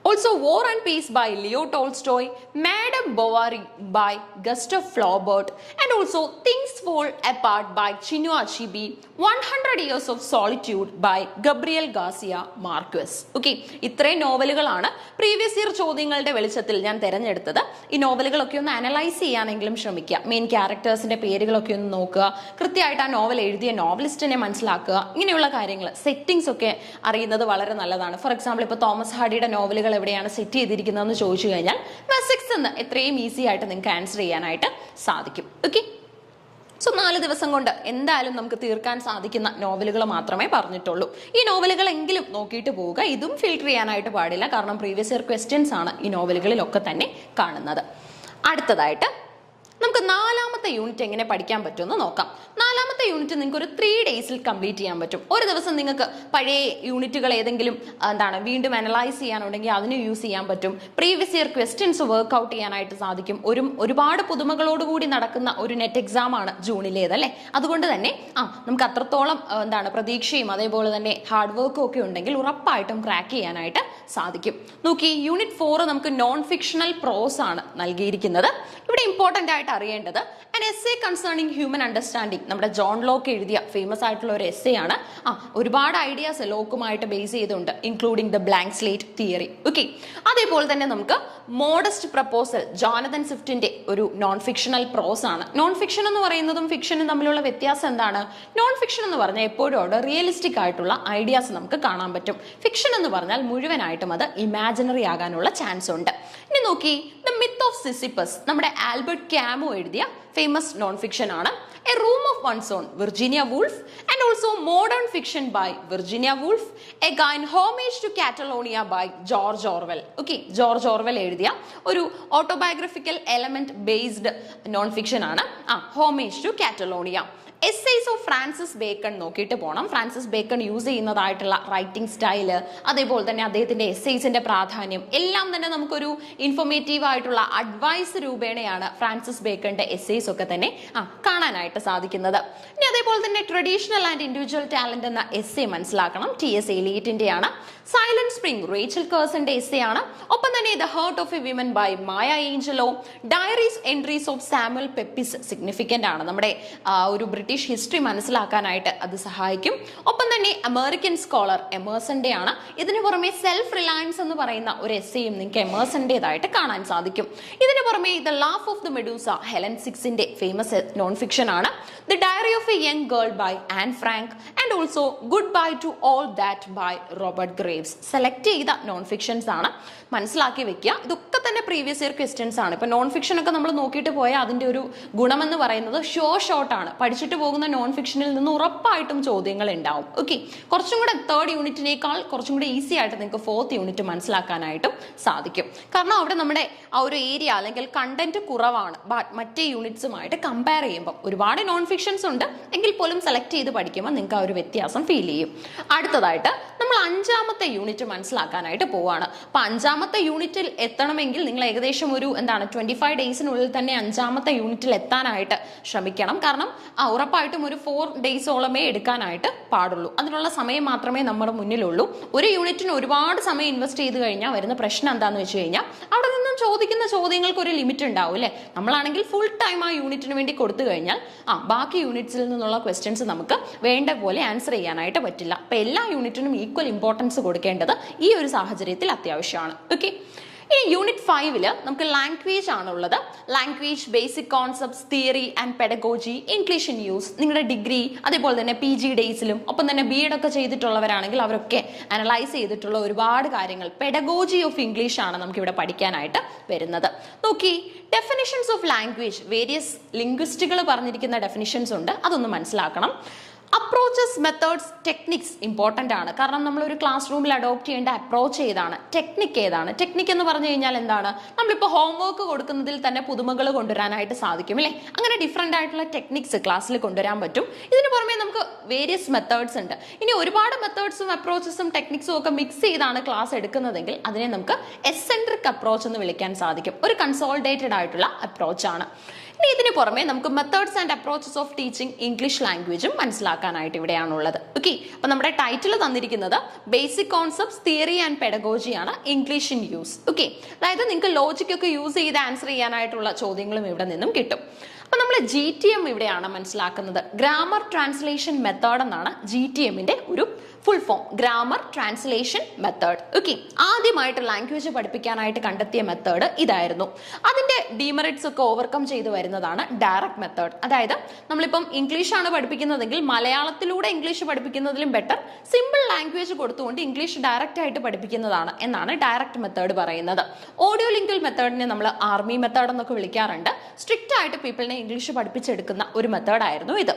Also, War and Peace by Leo Tolstoy, Madame Bovary by Gustav Flaubert, and also Things Fall Apart by Chinua Achebe, 100 Years of Solitude by Gabriel Garcia Marquez. Okay, ഇത്രയും നോവലുകളാണ് previous year ചോദ്യങ്ങളുടെ വെളിച്ചത്തിൽ ഞാൻ തിരഞ്ഞെടുത്തത്. ഈ നോവലുകളൊക്കെ ഒന്ന് analyse ചെയ്യാനെങ്കിലും ശ്രമിക്കുക. Main ക്യാരക്ടേഴ്സിന്റെ പേരുകളൊക്കെ ഒന്ന് നോക്കുക, കൃത്യമായിട്ട് ആ നോവൽ എഴുതിയ നോവലിസ്റ്റിനെ മനസ്സിലാക്കുക. ഇങ്ങനെയുള്ള കാര്യങ്ങൾ, സെറ്റിംഗ്സ് ഒക്കെ അറിയുന്നത് വളരെ നല്ലതാണ്. ഫോർ എക്സാമ്പിൾ, ഇപ്പോൾ തോമസ് ഹാർഡിയുടെ നോവലുകൾ എവിടെയാണ് സെറ്റ് ചെയ്തിരിക്കുന്നതെന്ന് ചോദിച്ചു കഴിഞ്ഞാൽ വെസെക്സ് എന്ന് എത്രയും ഈസി ആയിട്ട് നിങ്ങൾക്ക് ആൻസർ ചെയ്യാനായിട്ട് സാധിക്കും. ഓക്കെ, സോ 4 ദിവസം കൊണ്ട് എന്തായാലും നമുക്ക് തീർക്കാൻ സാധിക്കുന്ന നോവലുകൾ മാത്രമേ പറഞ്ഞിട്ടുള്ളൂ. ഈ നോവലുകളെങ്കിലും നോക്കിയിട്ട് പോവുക. ഇതും ഫിൽട്ടർ ചെയ്യാനായിട്ട് പാടില്ല, കാരണം പ്രീവിയസ് ഇയർ ക്വസ്റ്റ്യൻസ് ആണ് ഈ നോവലുകളിലൊക്കെ തന്നെ കാണുന്നത്. അടുത്തതായിട്ട് നമുക്ക് 4ാമത്തെ യൂണിറ്റ് എങ്ങനെ പഠിക്കാൻ പറ്റുമെന്ന് നോക്കാം. 4ാമത്തെ യൂണിറ്റ് നിങ്ങൾക്ക് ഒരു 3 ഡേയ്സിൽ കംപ്ലീറ്റ് ചെയ്യാൻ പറ്റും. ഒരു ദിവസം നിങ്ങൾക്ക് പഴയ യൂണിറ്റുകൾ ഏതെങ്കിലും വീണ്ടും അനലൈസ് ചെയ്യാനുണ്ടെങ്കിൽ അതിന് യൂസ് ചെയ്യാൻ പറ്റും. പ്രീവിയസ് ഇയർ ക്വസ്റ്റ്യൻസ് വർക്ക്ഔട്ട് ചെയ്യാനായിട്ട് സാധിക്കും. ഒരുപാട് പുതുമകളോടുകൂടി നടക്കുന്ന ഒരു നെറ്റ് എക്സാം ആണ് ജൂണിലേതല്ലേ. അതുകൊണ്ട് തന്നെ നമുക്ക് അത്രത്തോളം പ്രതീക്ഷയും അതേപോലെ തന്നെ ഹാർഡ് വർക്കും ഒക്കെ ഉണ്ടെങ്കിൽ ഉറപ്പായിട്ടും ക്രാക്ക് ചെയ്യാനായിട്ട് സാധിക്കും. നോക്കി, യൂണിറ്റ് 4 നമുക്ക് നോൺ ഫിക്ഷണൽ പ്രോസ് ആണ് നൽകിയിരിക്കുന്നത്. ഇവിടെ ഇമ്പോർട്ടന്റ് ആയിട്ട് അറിയേണ്ടത് an essay concerning human understanding, നമ്മുടെ ജോൺ ലോക്ക് എഴുതിയ ഫേമസ് ആയിട്ടുള്ള ഒരു എസ്സേ ആണ്. ഒരുപാട് ഐഡിയാസ് ലോക്കുമായിട്ട് ബേസ് ചെയ്തുണ്ട്, including the blank slate theory. Okay, അതേപോലെ തന്നെ നമുക്ക് മോഡസ്റ്റ് പ്രപ്പോസൽ, ജോനതൻ സ്വിഫ്റ്റിന്റെ ഒരു നോൺ ഫിക്ഷണൽ പ്രോസ് ആണ്. നോൺ ഫിക്ഷൻ എന്ന് പറയുന്നതും ഫിക്ഷനും തമ്മിലുള്ള വ്യത്യാസം എന്താണ്? നോൺ ഫിക്ഷൻ എന്ന് പറഞ്ഞാൽ എപ്പോഴും അവിടെ റിയലിസ്റ്റിക് ആയിട്ടുള്ള ഐഡിയാസ് നമുക്ക് കാണാൻ പറ്റും. ഫിക്ഷൻ എന്ന് പറഞ്ഞാൽ മുഴുവനായിട്ടും അത് ഇമാജിനറി ആകാനുള്ള ചാൻസ് ഉണ്ട്. ഇനി നോക്കി, ദ മിത്ത് ഓഫ് സിസിപ്പസ് നമ്മുടെ ആൽബർട്ട് ക്യാമു എഴുതിയ ഫേമസ് നോൺ ഫിക്ഷൻ ആണ്. A room of one's own, Virginia Woolf, and also modern fiction by Virginia Woolf, again homage to Catalonia by George Orwell. Okay, George Orwell എഴുതിയ ഒരു autobiographical element based non fiction ആണ് homage to Catalonia. Essays of Francis Bacon നോക്കിയിട്ട് പോകണം. Francis Bacon use ചെയ്യുന്നതായിട്ടുള്ള writing style, അതേപോലെ തന്നെ അദ്ദേഹത്തിന്റെ എസ്സേസിന്റെ പ്രാധാന്യം എല്ലാം തന്നെ നമുക്കൊരു ഇൻഫോർമേറ്റീവ് ആയിട്ടുള്ള അഡ്വൈസ് രൂപേണയാണ് ഫ്രാൻസിസ് ബേക്കണിന്റെ എസ്സേസ് ഒക്കെ തന്നെ കാണാനായിട്ട് സാധിക്കുന്നത്. ഇനി അതേപോലെ തന്നെ ട്രഡീഷണൽ ആൻഡ് ഇൻഡിവിജ്വൽ ടാലന്റ് എന്ന എസ്സേ മനസ്സിലാക്കണം. TS എലിയറ്റിന്റെ ആണ്. സൈലന്റ് സ്പ്രിംഗ് റേച്ചൽ കേഴ്സന്റെ എസ്സേ ആണ്. ഒപ്പം തന്നെ the heart of a women by Maya Angelou, diaries entries of Samuel Pepys significant ആണ്. നമ്മുടെ ഒരു ബ്രിട്ടീഷ് ഹിസ്റ്ററി മനസ്സിലാക്കാനായിട്ട് അത് സഹായിക്കും. ഒപ്പം തന്നെ അമേരിക്കൻ സ്കോളർ എമേഴ്സന്റെ ആണ്. ഇതിനു പുറമെ സെൽഫ് റിലയൻസ് എന്ന് പറയുന്ന ഒരു എസ്സേയും നിങ്ങൾക്ക് എമേഴ്സന്റേതായിട്ട് കാണാൻ സാധിക്കും. ഇതിനു പുറമെ the laugh of the Medusa Helen സിക്സിന്റെ ഫേമസ് നോൺ ഫിക്ഷൻ ആണ്. The diary of a young girl by Anne Frank, and also goodbye to all that by Robert Graves. Select ചെയ്ത നോൺ ഫിക്ഷൻസ് ആണ്, മനസ്സിലാക്കി വെക്കുക. ഇതൊക്കെ തന്നെ previous year questions ആണ്. ഇപ്പൊ നോൺ ഫിക്ഷൻ ഒക്കെ നമ്മൾ നോക്കിയിട്ട് പോയാൽ അതിന്റെ ഒരു ഗുണമെന്ന് പറയുന്നത് ഷോർട്ട് ആണ്. പഠിച്ചിട്ട് പോകുന്ന നോൺ ഫിക്ഷനിൽ നിന്ന് ഉറപ്പായിട്ടും ചോദ്യങ്ങൾ ഉണ്ടാവും. ഓക്കെ, കുറച്ചും കൂടെ 3rd യൂണിറ്റിനേക്കാൾ കുറച്ചും കൂടെ ഈസി ആയിട്ട് നിങ്ങൾക്ക് 4th യൂണിറ്റ് മനസ്സിലാക്കാനായിട്ടും സാധിക്കും. കാരണം അവിടെ നമ്മുടെ ആ ഒരു ഏരിയ അല്ലെങ്കിൽ കണ്ടന്റ് കുറവാണ് മറ്റേ യൂണിറ്റ്സുമായിട്ട് കമ്പയർ ചെയ്യുമ്പോൾ. ഒരുപാട് നോൺ ഫിക്ഷൻസ് ഉണ്ട് എങ്കിൽ പോലും സെലക്ട് ചെയ്ത് പഠിക്കുമ്പോൾ നിങ്ങൾക്ക് ആ ഒരു വ്യത്യാസം ഫീൽ ചെയ്യും. അടുത്തതായിട്ട് നമ്മൾ 5ാമത്തെ യൂണിറ്റ് മനസ്സിലാക്കാനായിട്ട് പോവാണ്. അപ്പൊ 5ാമത്തെ യൂണിറ്റിൽ എത്തണമെങ്കിൽ നിങ്ങൾ ഏകദേശം ഒരു 25 ഡേയ്സിനുള്ളിൽ തന്നെ 5ാമത്തെ യൂണിറ്റിൽ എത്താനായിട്ട് ശ്രമിക്കണം. കാരണം ഉറപ്പായിട്ടും ഒരു 4 ഡേയ്സോളമേ എടുക്കാനായിട്ട് പാടുള്ളൂ. അതിനുള്ള സമയം മാത്രമേ നമ്മുടെ മുന്നിലുള്ളൂ. ഒരു യൂണിറ്റിന് ഒരുപാട് സമയം ഇൻവെസ്റ്റ് ചെയ്ത് കഴിഞ്ഞാൽ വരുന്ന പ്രശ്നം എന്താണെന്ന് വെച്ച് കഴിഞ്ഞാൽ അവിടെ നിന്നും ചോദിക്കുന്ന ചോദ്യങ്ങൾക്ക് ഒരു ലിമിറ്റ് ഉണ്ടാവും അല്ലേ. നമ്മളാണെങ്കിൽ ഫുൾ ടൈം ആ യൂണിറ്റിന് വേണ്ടി കൊടുത്തു കഴിഞ്ഞാൽ ബാക്കി യൂണിറ്റ്സിൽ നിന്നുള്ള ക്വസ്റ്റ്യൻസ് നമുക്ക് വേണ്ട പോലെ ആൻസർ ചെയ്യാനായിട്ട് പറ്റില്ല. അപ്പൊ എല്ലാ യൂണിറ്റിനും ഈക്വൽ ഇമ്പോർട്ടൻസ് കൊടുക്കേണ്ടത് ഈ ഒരു സാഹചര്യത്തിൽ അത്യാവശ്യമാണ്. ഓക്കെ, ഈ യൂണിറ്റ് 5 നമുക്ക് ലാംഗ്വേജ് ആണുള്ളത്. Language, basic concepts, theory and pedagogy, English in use. നിങ്ങളുടെ ഡിഗ്രി അതേപോലെ തന്നെ PG ഡേയ്സിലും ഒപ്പം തന്നെ BEd ഒക്കെ ചെയ്തിട്ടുള്ളവരാണെങ്കിൽ അവരൊക്കെ അനലൈസ് ചെയ്തിട്ടുള്ള ഒരുപാട് കാര്യങ്ങൾ, പെഡഗോജി ഓഫ് ഇംഗ്ലീഷ് ആണ് നമുക്ക് ഇവിടെ പഠിക്കാനായിട്ട് വരുന്നത്. നോക്കി, ഡെഫിനിഷൻസ് ഓഫ് ലാംഗ്വേജ്, വേരിയസ് ലിംഗ്വിസ്റ്റുകൾ പറഞ്ഞിരിക്കുന്ന ഡെഫിനിഷൻസ് ഉണ്ട്, അതൊന്ന് മനസ്സിലാക്കണം. അപ്രോച്ചസ്, മെത്തേഡ്സ്, ടെക്നിക്സ് ഇമ്പോർട്ടൻ്റ് ആണ്. കാരണം നമ്മളൊരു ക്ലാസ് റൂമിൽ അഡോപ്റ്റ് ചെയ്യേണ്ട അപ്രോച്ച് ഏതാണ്, ടെക്നിക്ക് ഏതാണ്. ടെക്നിക്ക് എന്ന് പറഞ്ഞു കഴിഞ്ഞാൽ എന്താണ്, നമ്മളിപ്പോൾ ഹോംവർക്ക് കൊടുക്കുന്നതിൽ തന്നെ പുതുമകൾ കൊണ്ടുവരാനായിട്ട് സാധിക്കും അല്ലേ. അങ്ങനെ ഡിഫറെൻ്റ് ആയിട്ടുള്ള ടെക്നിക്സ് ക്ലാസ്സിൽ കൊണ്ടുവരാൻ പറ്റും. ഇതിന് പുറമെ നമുക്ക് വേരിയസ് മെത്തേഡ്സ് ഉണ്ട്. ഇനി ഒരുപാട് മെത്തേഡ്സും അപ്രോച്ചസും ടെക്നിക്സും ഒക്കെ മിക്സ് ചെയ്താണ് ക്ലാസ് എടുക്കുന്നതെങ്കിൽ അതിനെ നമുക്ക് എസെൻട്രിക് അപ്രോച്ച് എന്ന് വിളിക്കാൻ സാധിക്കും. ഒരു കൺസോളിഡേറ്റഡ് ആയിട്ടുള്ള അപ്രോച്ചാണ്. ഇനി ഇതിന് പുറമെ നമുക്ക് methods and approaches of teaching English ലാംഗ്വേജും മനസ്സിലാക്കാനായിട്ട് ഇവിടെയാണുള്ളത്. ഓക്കെ, അപ്പൊ നമ്മുടെ ടൈറ്റിൽ തന്നിരിക്കുന്നത് basic concepts, theory and pedagogy ആണ് ഇംഗ്ലീഷ് ഇൻ യൂസ്. ഓക്കെ, അതായത് നിങ്ങൾക്ക് ലോജിക് ഒക്കെ യൂസ് ചെയ്ത് ആൻസർ ചെയ്യാനായിട്ടുള്ള ചോദ്യങ്ങളും ഇവിടെ നിന്നും കിട്ടും. അപ്പൊ നമ്മൾ GTM ഇവിടെയാണ് മനസ്സിലാക്കുന്നത്. ഗ്രാമർ ട്രാൻസ്ലേഷൻ മെത്തേഡ് എന്നാണ് GTMന്റെ ഒരു full form. Grammar translation method. Okay, ആദ്യമായിട്ട് ലാംഗ്വേജ് പഠിപ്പിക്കാനായിട്ട് കണ്ടെത്തിയ മെത്തേഡ് ഇതായിരുന്നു. അതിന്റെ ഡീമെറിറ്റ്സ് ഒക്കെ ഓവർകം ചെയ്ത് വരുന്നതാണ് ഡയറക്റ്റ് മെത്തേഡ്. അതായത് നമ്മളിപ്പം ഇംഗ്ലീഷ് ആണ് പഠിപ്പിക്കുന്നതെങ്കിൽ മലയാളത്തിലൂടെ ഇംഗ്ലീഷ് പഠിപ്പിക്കുന്നതിലും ബെറ്റർ സിമ്പിൾ ലാംഗ്വേജ് കൊടുത്തുകൊണ്ട് ഇംഗ്ലീഷ് ഡയറക്റ്റ് ആയിട്ട് പഠിപ്പിക്കുന്നതാണ് എന്നാണ് ഡയറക്റ്റ് മെത്തേഡ് പറയുന്നത്. ഓഡിയോ ലിംഗ്വൽ മെത്തേഡിനെ നമ്മൾ ആർമി മെത്തേഡ് എന്നൊക്കെ വിളിക്കാറുണ്ട്. സ്ട്രിക്റ്റ് ആയിട്ട് പീപ്പിളിനെ ഇംഗ്ലീഷ് പഠിപ്പിച്ചെടുക്കുന്ന ഒരു മെത്തേഡായിരുന്നു ഇത്.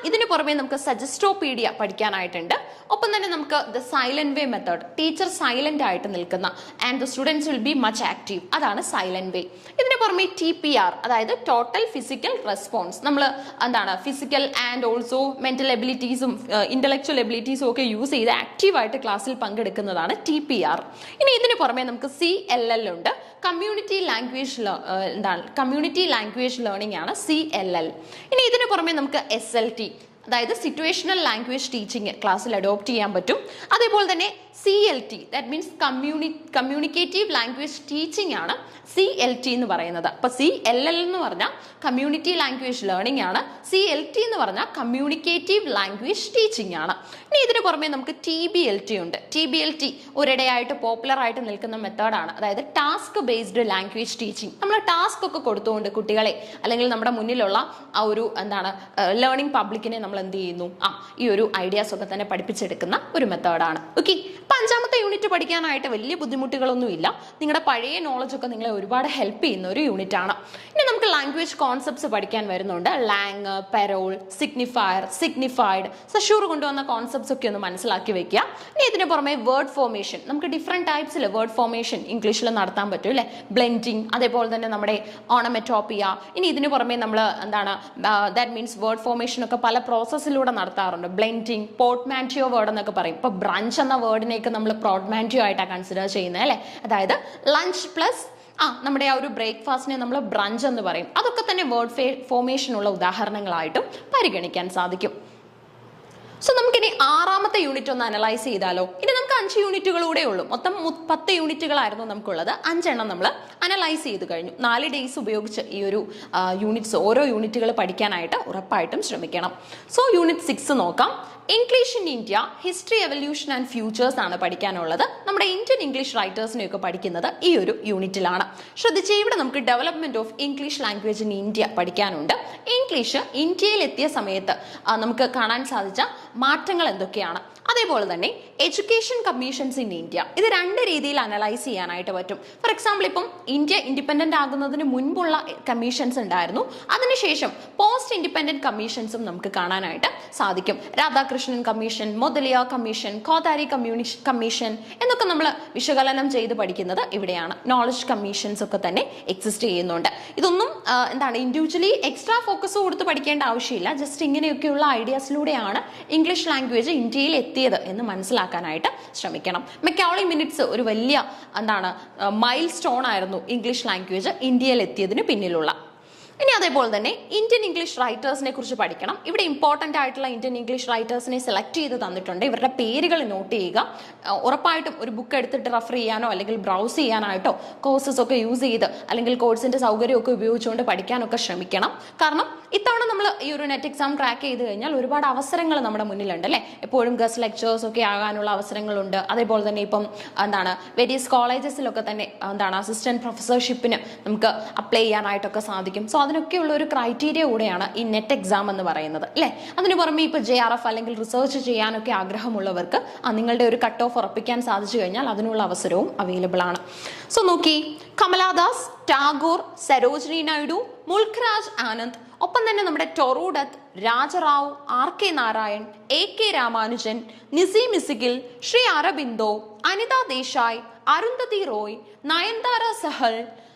ഇതിന് പുറമെ നമുക്ക് സജസ്റ്റോപീഡിയ പഠിക്കാനായിട്ടുണ്ട്. ഒപ്പം തന്നെ നമുക്ക് the silent way method, teacher silent ആയിട്ട് നിൽക്കുന്ന and the students will be much active, അതാണ് സൈലന്റ് വേ. ഇതിന് പുറമെ TPR, അതായത് ടോട്ടൽ ഫിസിക്കൽ റെസ്പോൺസ്. നമ്മൾ എന്താണ് ഫിസിക്കൽ ആൻഡ് ഓൾസോ മെന്റൽ എബിലിറ്റീസും ഇന്റലക്ച്വൽ എബിലിറ്റീസും ഒക്കെ യൂസ് ചെയ്ത് ആക്റ്റീവായിട്ട് ക്ലാസ്സിൽ പങ്കെടുക്കുന്നതാണ് TPR. ഇനി ഇതിന് പുറമെ നമുക്ക് CLL ഉണ്ട്. കമ്മ്യൂണിറ്റി ലാംഗ്വേജ് ലേണിംഗ് ആണ് CLL. ഇനി ഇതിന് പുറമെ നമുക്ക് SLT, അതായത് സിറ്റുവേഷണൽ ലാംഗ്വേജ് ടീച്ചിങ് ക്ലാസ്സിൽ അഡോപ്റ്റ് ചെയ്യാൻ പറ്റും. അതേപോലെ തന്നെ CLT, that means communicative language teaching ആണ് CLT എന്ന് പറയുന്നത്. അപ്പൊ CLL എന്ന് പറഞ്ഞാൽ കമ്മ്യൂണിറ്റി ലാംഗ്വേജ് ലേണിംഗ് ആണ്, CLT എന്ന് പറഞ്ഞാൽ കമ്മ്യൂണിക്കേറ്റീവ് ലാംഗ്വേജ് ടീച്ചിങ് ആണ്. ഇനി ഇതിന് പുറമെ നമുക്ക് TBLT ഉണ്ട്. TBLT ഒരിടെയായിട്ട് പോപ്പുലർ ആയിട്ട് നിൽക്കുന്ന മെത്തേഡാണ്. അതായത് ടാസ്ക് ബേസ്ഡ് ലാംഗ്വേജ് ടീച്ചിങ്. നമ്മൾ ടാസ്ക് ഒക്കെ കൊടുത്തുകൊണ്ട് കുട്ടികളെ അല്ലെങ്കിൽ നമ്മുടെ മുന്നിലുള്ള ആ ഒരു ലേണിംഗ് പബ്ലിക്കിനെ നമ്മൾ എന്ത് ചെയ്യുന്നു, ഈ ഒരു ഐഡിയാസ് ഒക്കെ തന്നെ പഠിപ്പിച്ചെടുക്കുന്ന ഒരു മെത്തേഡാണ്. ഓക്കെ, അപ്പൊ 5ാമത്തെ യൂണിറ്റ് പഠിക്കാനായിട്ട് വലിയ ബുദ്ധിമുട്ടുകളൊന്നും ഇല്ല. നിങ്ങളുടെ പഴയ നോളജ് ഒക്കെ നിങ്ങളെ ഒരുപാട് ഹെൽപ്പ് ചെയ്യുന്ന ഒരു യൂണിറ്റ് ആണ്. ഇനി നമുക്ക് ലാംഗ്വേജ് കോൺസെപ്റ്റ്സ് പഠിക്കാൻ വരുന്നുണ്ട്. ലാങ്, പെരോൾ, സിഗ്നിഫയർ, സിഗ്നിഫൈഡ്, സഷൂർ കൊണ്ടുവന്ന കോൺസെപ്റ്റ്സ് ഒക്കെ ഒന്ന് മനസ്സിലാക്കി വെക്കുക. ഇനി ഇതിന് പുറമെ വേർഡ് ഫോർമേഷൻ, നമുക്ക് ഡിഫറെന്റ് ടൈപ്സിൽ വേർഡ് ഫോർമേഷൻ ഇംഗ്ലീഷിൽ നടത്താൻ പറ്റും അല്ലെ. ബ്ലെൻഡിങ്, അതേപോലെ തന്നെ നമ്മുടെ ഓണമെറ്റോപ്പിയ. ഇനി ഇതിന് പുറമെ നമ്മൾ ദാറ്റ് മീൻസ് വേർഡ് ഫോർമേഷൻ ഒക്കെ പല പ്രോസസ്സിലൂടെ നടത്താറുണ്ട്. ബ്ലെൻഡിങ്, പോർട്ട്മാൻറ്റിയോ വേർഡ് എന്നൊക്കെ പറയും. ഇപ്പൊ ബ്രഞ്ച് എന്ന വേർഡിനെയൊക്കെ നമ്മൾ പോർട്ട്മാൻറ്റിയോ ആയിട്ടാണ് കൺസിഡർ ചെയ്യുന്നത് അല്ലെ. അതായത് ലഞ്ച് പ്ലസ് നമ്മുടെ ആ ഒരു ബ്രേക്ക്ഫാസ്റ്റിനെ നമ്മൾ ബ്രഞ്ച് എന്ന് പറയും. അതൊക്കെ തന്നെ വേർഡ് ഫോർമേഷനുള്ള ഉദാഹരണങ്ങളായിട്ടും പരിഗണിക്കാൻ സാധിക്കും. സോ നമുക്കിനി 6ാമത്തെ യൂണിറ്റ് ഒന്ന് അനലൈസ് ചെയ്താലോ. ഇനി നമുക്ക് 5 യൂണിറ്റുകളൂടെ ഉള്ളൂ. മൊത്തം 10 യൂണിറ്റുകളായിരുന്നു നമുക്കുള്ളത്. 5 എണ്ണം നമ്മൾ അനലൈസ് ചെയ്ത് കഴിഞ്ഞു. 4 ഡേയ്സ് ഉപയോഗിച്ച് ഈ ഒരു ഓരോ യൂണിറ്റുകൾ പഠിക്കാനായിട്ട് ഉറപ്പായിട്ടും ശ്രമിക്കണം. സോ യൂണിറ്റ് 6 നോക്കാം. English in India, history, evolution and futures ആണ് പഠിക്കാനുള്ളത്. നമ്മുടെ ഇന്ത്യൻ ഇംഗ്ലീഷ് റൈറ്റേഴ്സിനെയൊക്കെ പഠിക്കുന്നത് ഈ ഒരു യൂണിറ്റിലാണ്. ശ്രദ്ധിച്ച്, ഇവിടെ നമുക്ക് development of English language in India പഠിക്കാനുണ്ട്. ഇംഗ്ലീഷ് ഇന്ത്യയിൽ എത്തിയ സമയത്ത് നമുക്ക് കാണാൻ സാധിച്ച മാറ്റങ്ങൾ എന്തൊക്കെയാണ്, അതേപോലെ തന്നെ എഡ്യൂക്കേഷൻ കമ്മീഷൻസ് ഇൻ ഇന്ത്യ, ഇത് 2 രീതിയിൽ അനലൈസ് ചെയ്യാനായിട്ട് പറ്റും. ഫോർ എക്സാമ്പിൾ, ഇപ്പം ഇന്ത്യ ഇൻഡിപെൻഡന്റ് ആകുന്നതിന് മുൻപുള്ള കമ്മീഷൻസ് ഉണ്ടായിരുന്നു. അതിനുശേഷം പോസ്റ്റ് ഇൻഡിപെൻഡന്റ് കമ്മീഷൻസും നമുക്ക് കാണാനായിട്ട് സാധിക്കും. Radhakrishnan commission, മുതലിയ commission, Kothari commission എന്നൊക്കെ നമ്മൾ വിശകലനം ചെയ്ത് പഠിക്കുന്നത് ഇവിടെയാണ്. നോളജ് കമ്മീഷൻസ് ഒക്കെ തന്നെ എക്സിസ്റ്റ് ചെയ്യുന്നുണ്ട്. ഇതൊന്നും ഇൻഡിവിജ്വലി എക്സ്ട്രാ ഫോക്കസ് കൊടുത്ത് പഠിക്കേണ്ട ആവശ്യമില്ല. ജസ്റ്റ് ഇങ്ങനെയൊക്കെയുള്ള ഐഡിയാസിലൂടെയാണ് ഇംഗ്ലീഷ് ലാംഗ്വേജ് ഇന്ത്യയിൽ എത്തിയത് എന്ന് മനസ്സിലാക്കാനായിട്ട് ശ്രമിക്കണം. മെക്കോളി മിനിറ്റ്സ് ഒരു വലിയ മൈൽ സ്റ്റോൺ ആയിരുന്നു ഇംഗ്ലീഷ് ലാംഗ്വേജ് ഇന്ത്യയിൽ എത്തിയതിന് പിന്നിലുള്ള. ഇനി അതേപോലെ തന്നെ ഇന്ത്യൻ ഇംഗ്ലീഷ് റൈറ്റേഴ്സിനെ കുറിച്ച് പഠിക്കണം. ഇവിടെ ഇമ്പോർട്ടൻ്റ് ആയിട്ടുള്ള ഇന്ത്യൻ ഇംഗ്ലീഷ് റൈറ്റേഴ്സിനെ സെലക്ട് ചെയ്ത് തന്നിട്ടുണ്ട്. ഇവരുടെ പേരുകൾ നോട്ട് ചെയ്യുക. ഉറപ്പായിട്ടും ഒരു ബുക്ക് എടുത്തിട്ട് റെഫർ ചെയ്യാനോ അല്ലെങ്കിൽ ബ്രൗസ് ചെയ്യാനായിട്ടോ കോഴ്സസ് ഒക്കെ യൂസ് ചെയ്ത് അല്ലെങ്കിൽ കോഴ്സിന്റെ സൗകര്യമൊക്കെ ഉപയോഗിച്ചുകൊണ്ട് പഠിക്കാനൊക്കെ ശ്രമിക്കണം. കാരണം ഇത്തവണ നമ്മൾ ഈ ഒരു നെറ്റ് എക്സാം ക്രാക്ക് ചെയ്ത് കഴിഞ്ഞാൽ ഒരുപാട് അവസരങ്ങൾ നമ്മുടെ മുന്നിലുണ്ട് അല്ലേ. എപ്പോഴും ഗസ്റ്റ് ലെക്ചേഴ്സ് ഒക്കെ ആകാനുള്ള അവസരങ്ങളുണ്ട്. അതേപോലെ തന്നെ ഇപ്പം വേരിയസ് കോളേജസിലൊക്കെ തന്നെ അസിസ്റ്റന്റ് പ്രൊഫസർഷിപ്പിന് നമുക്ക് അപ്ലൈ ചെയ്യാനായിട്ടൊക്കെ സാധിക്കും. സോ അതിനൊക്കെയുള്ള ഒരു ക്രൈറ്റീരിയ കൂടെയാണ് ഈ നെറ്റ് എക്സാം എന്ന് പറയുന്നത് അല്ലേ. അതിന് പുറമെ ഇപ്പോൾ JRF അല്ലെങ്കിൽ റിസർച്ച് ചെയ്യാനൊക്കെ ആഗ്രഹമുള്ളവർക്ക് നിങ്ങളുടെ ഒരു കട്ട് ഓഫ് ഉറപ്പിക്കാൻ സാധിച്ചു കഴിഞ്ഞാൽ അതിനുള്ള അവസരവും അവൈലബിൾ ആണ്. സോ നോക്കി, കമലാദാസ്, ടാഗോർ, സരോജിനി നായിഡു, മുൽഖ് രാജ് ആനന്ദ്, ഒപ്പം തന്നെ നമ്മുടെ Toru Dutt, Raja Rao, RK Narayan, AK Ramanujan, Nissim Ezekiel, Sri Aurobindo, Anita Desai, Arundhati Roy, Nayantara Sahgal,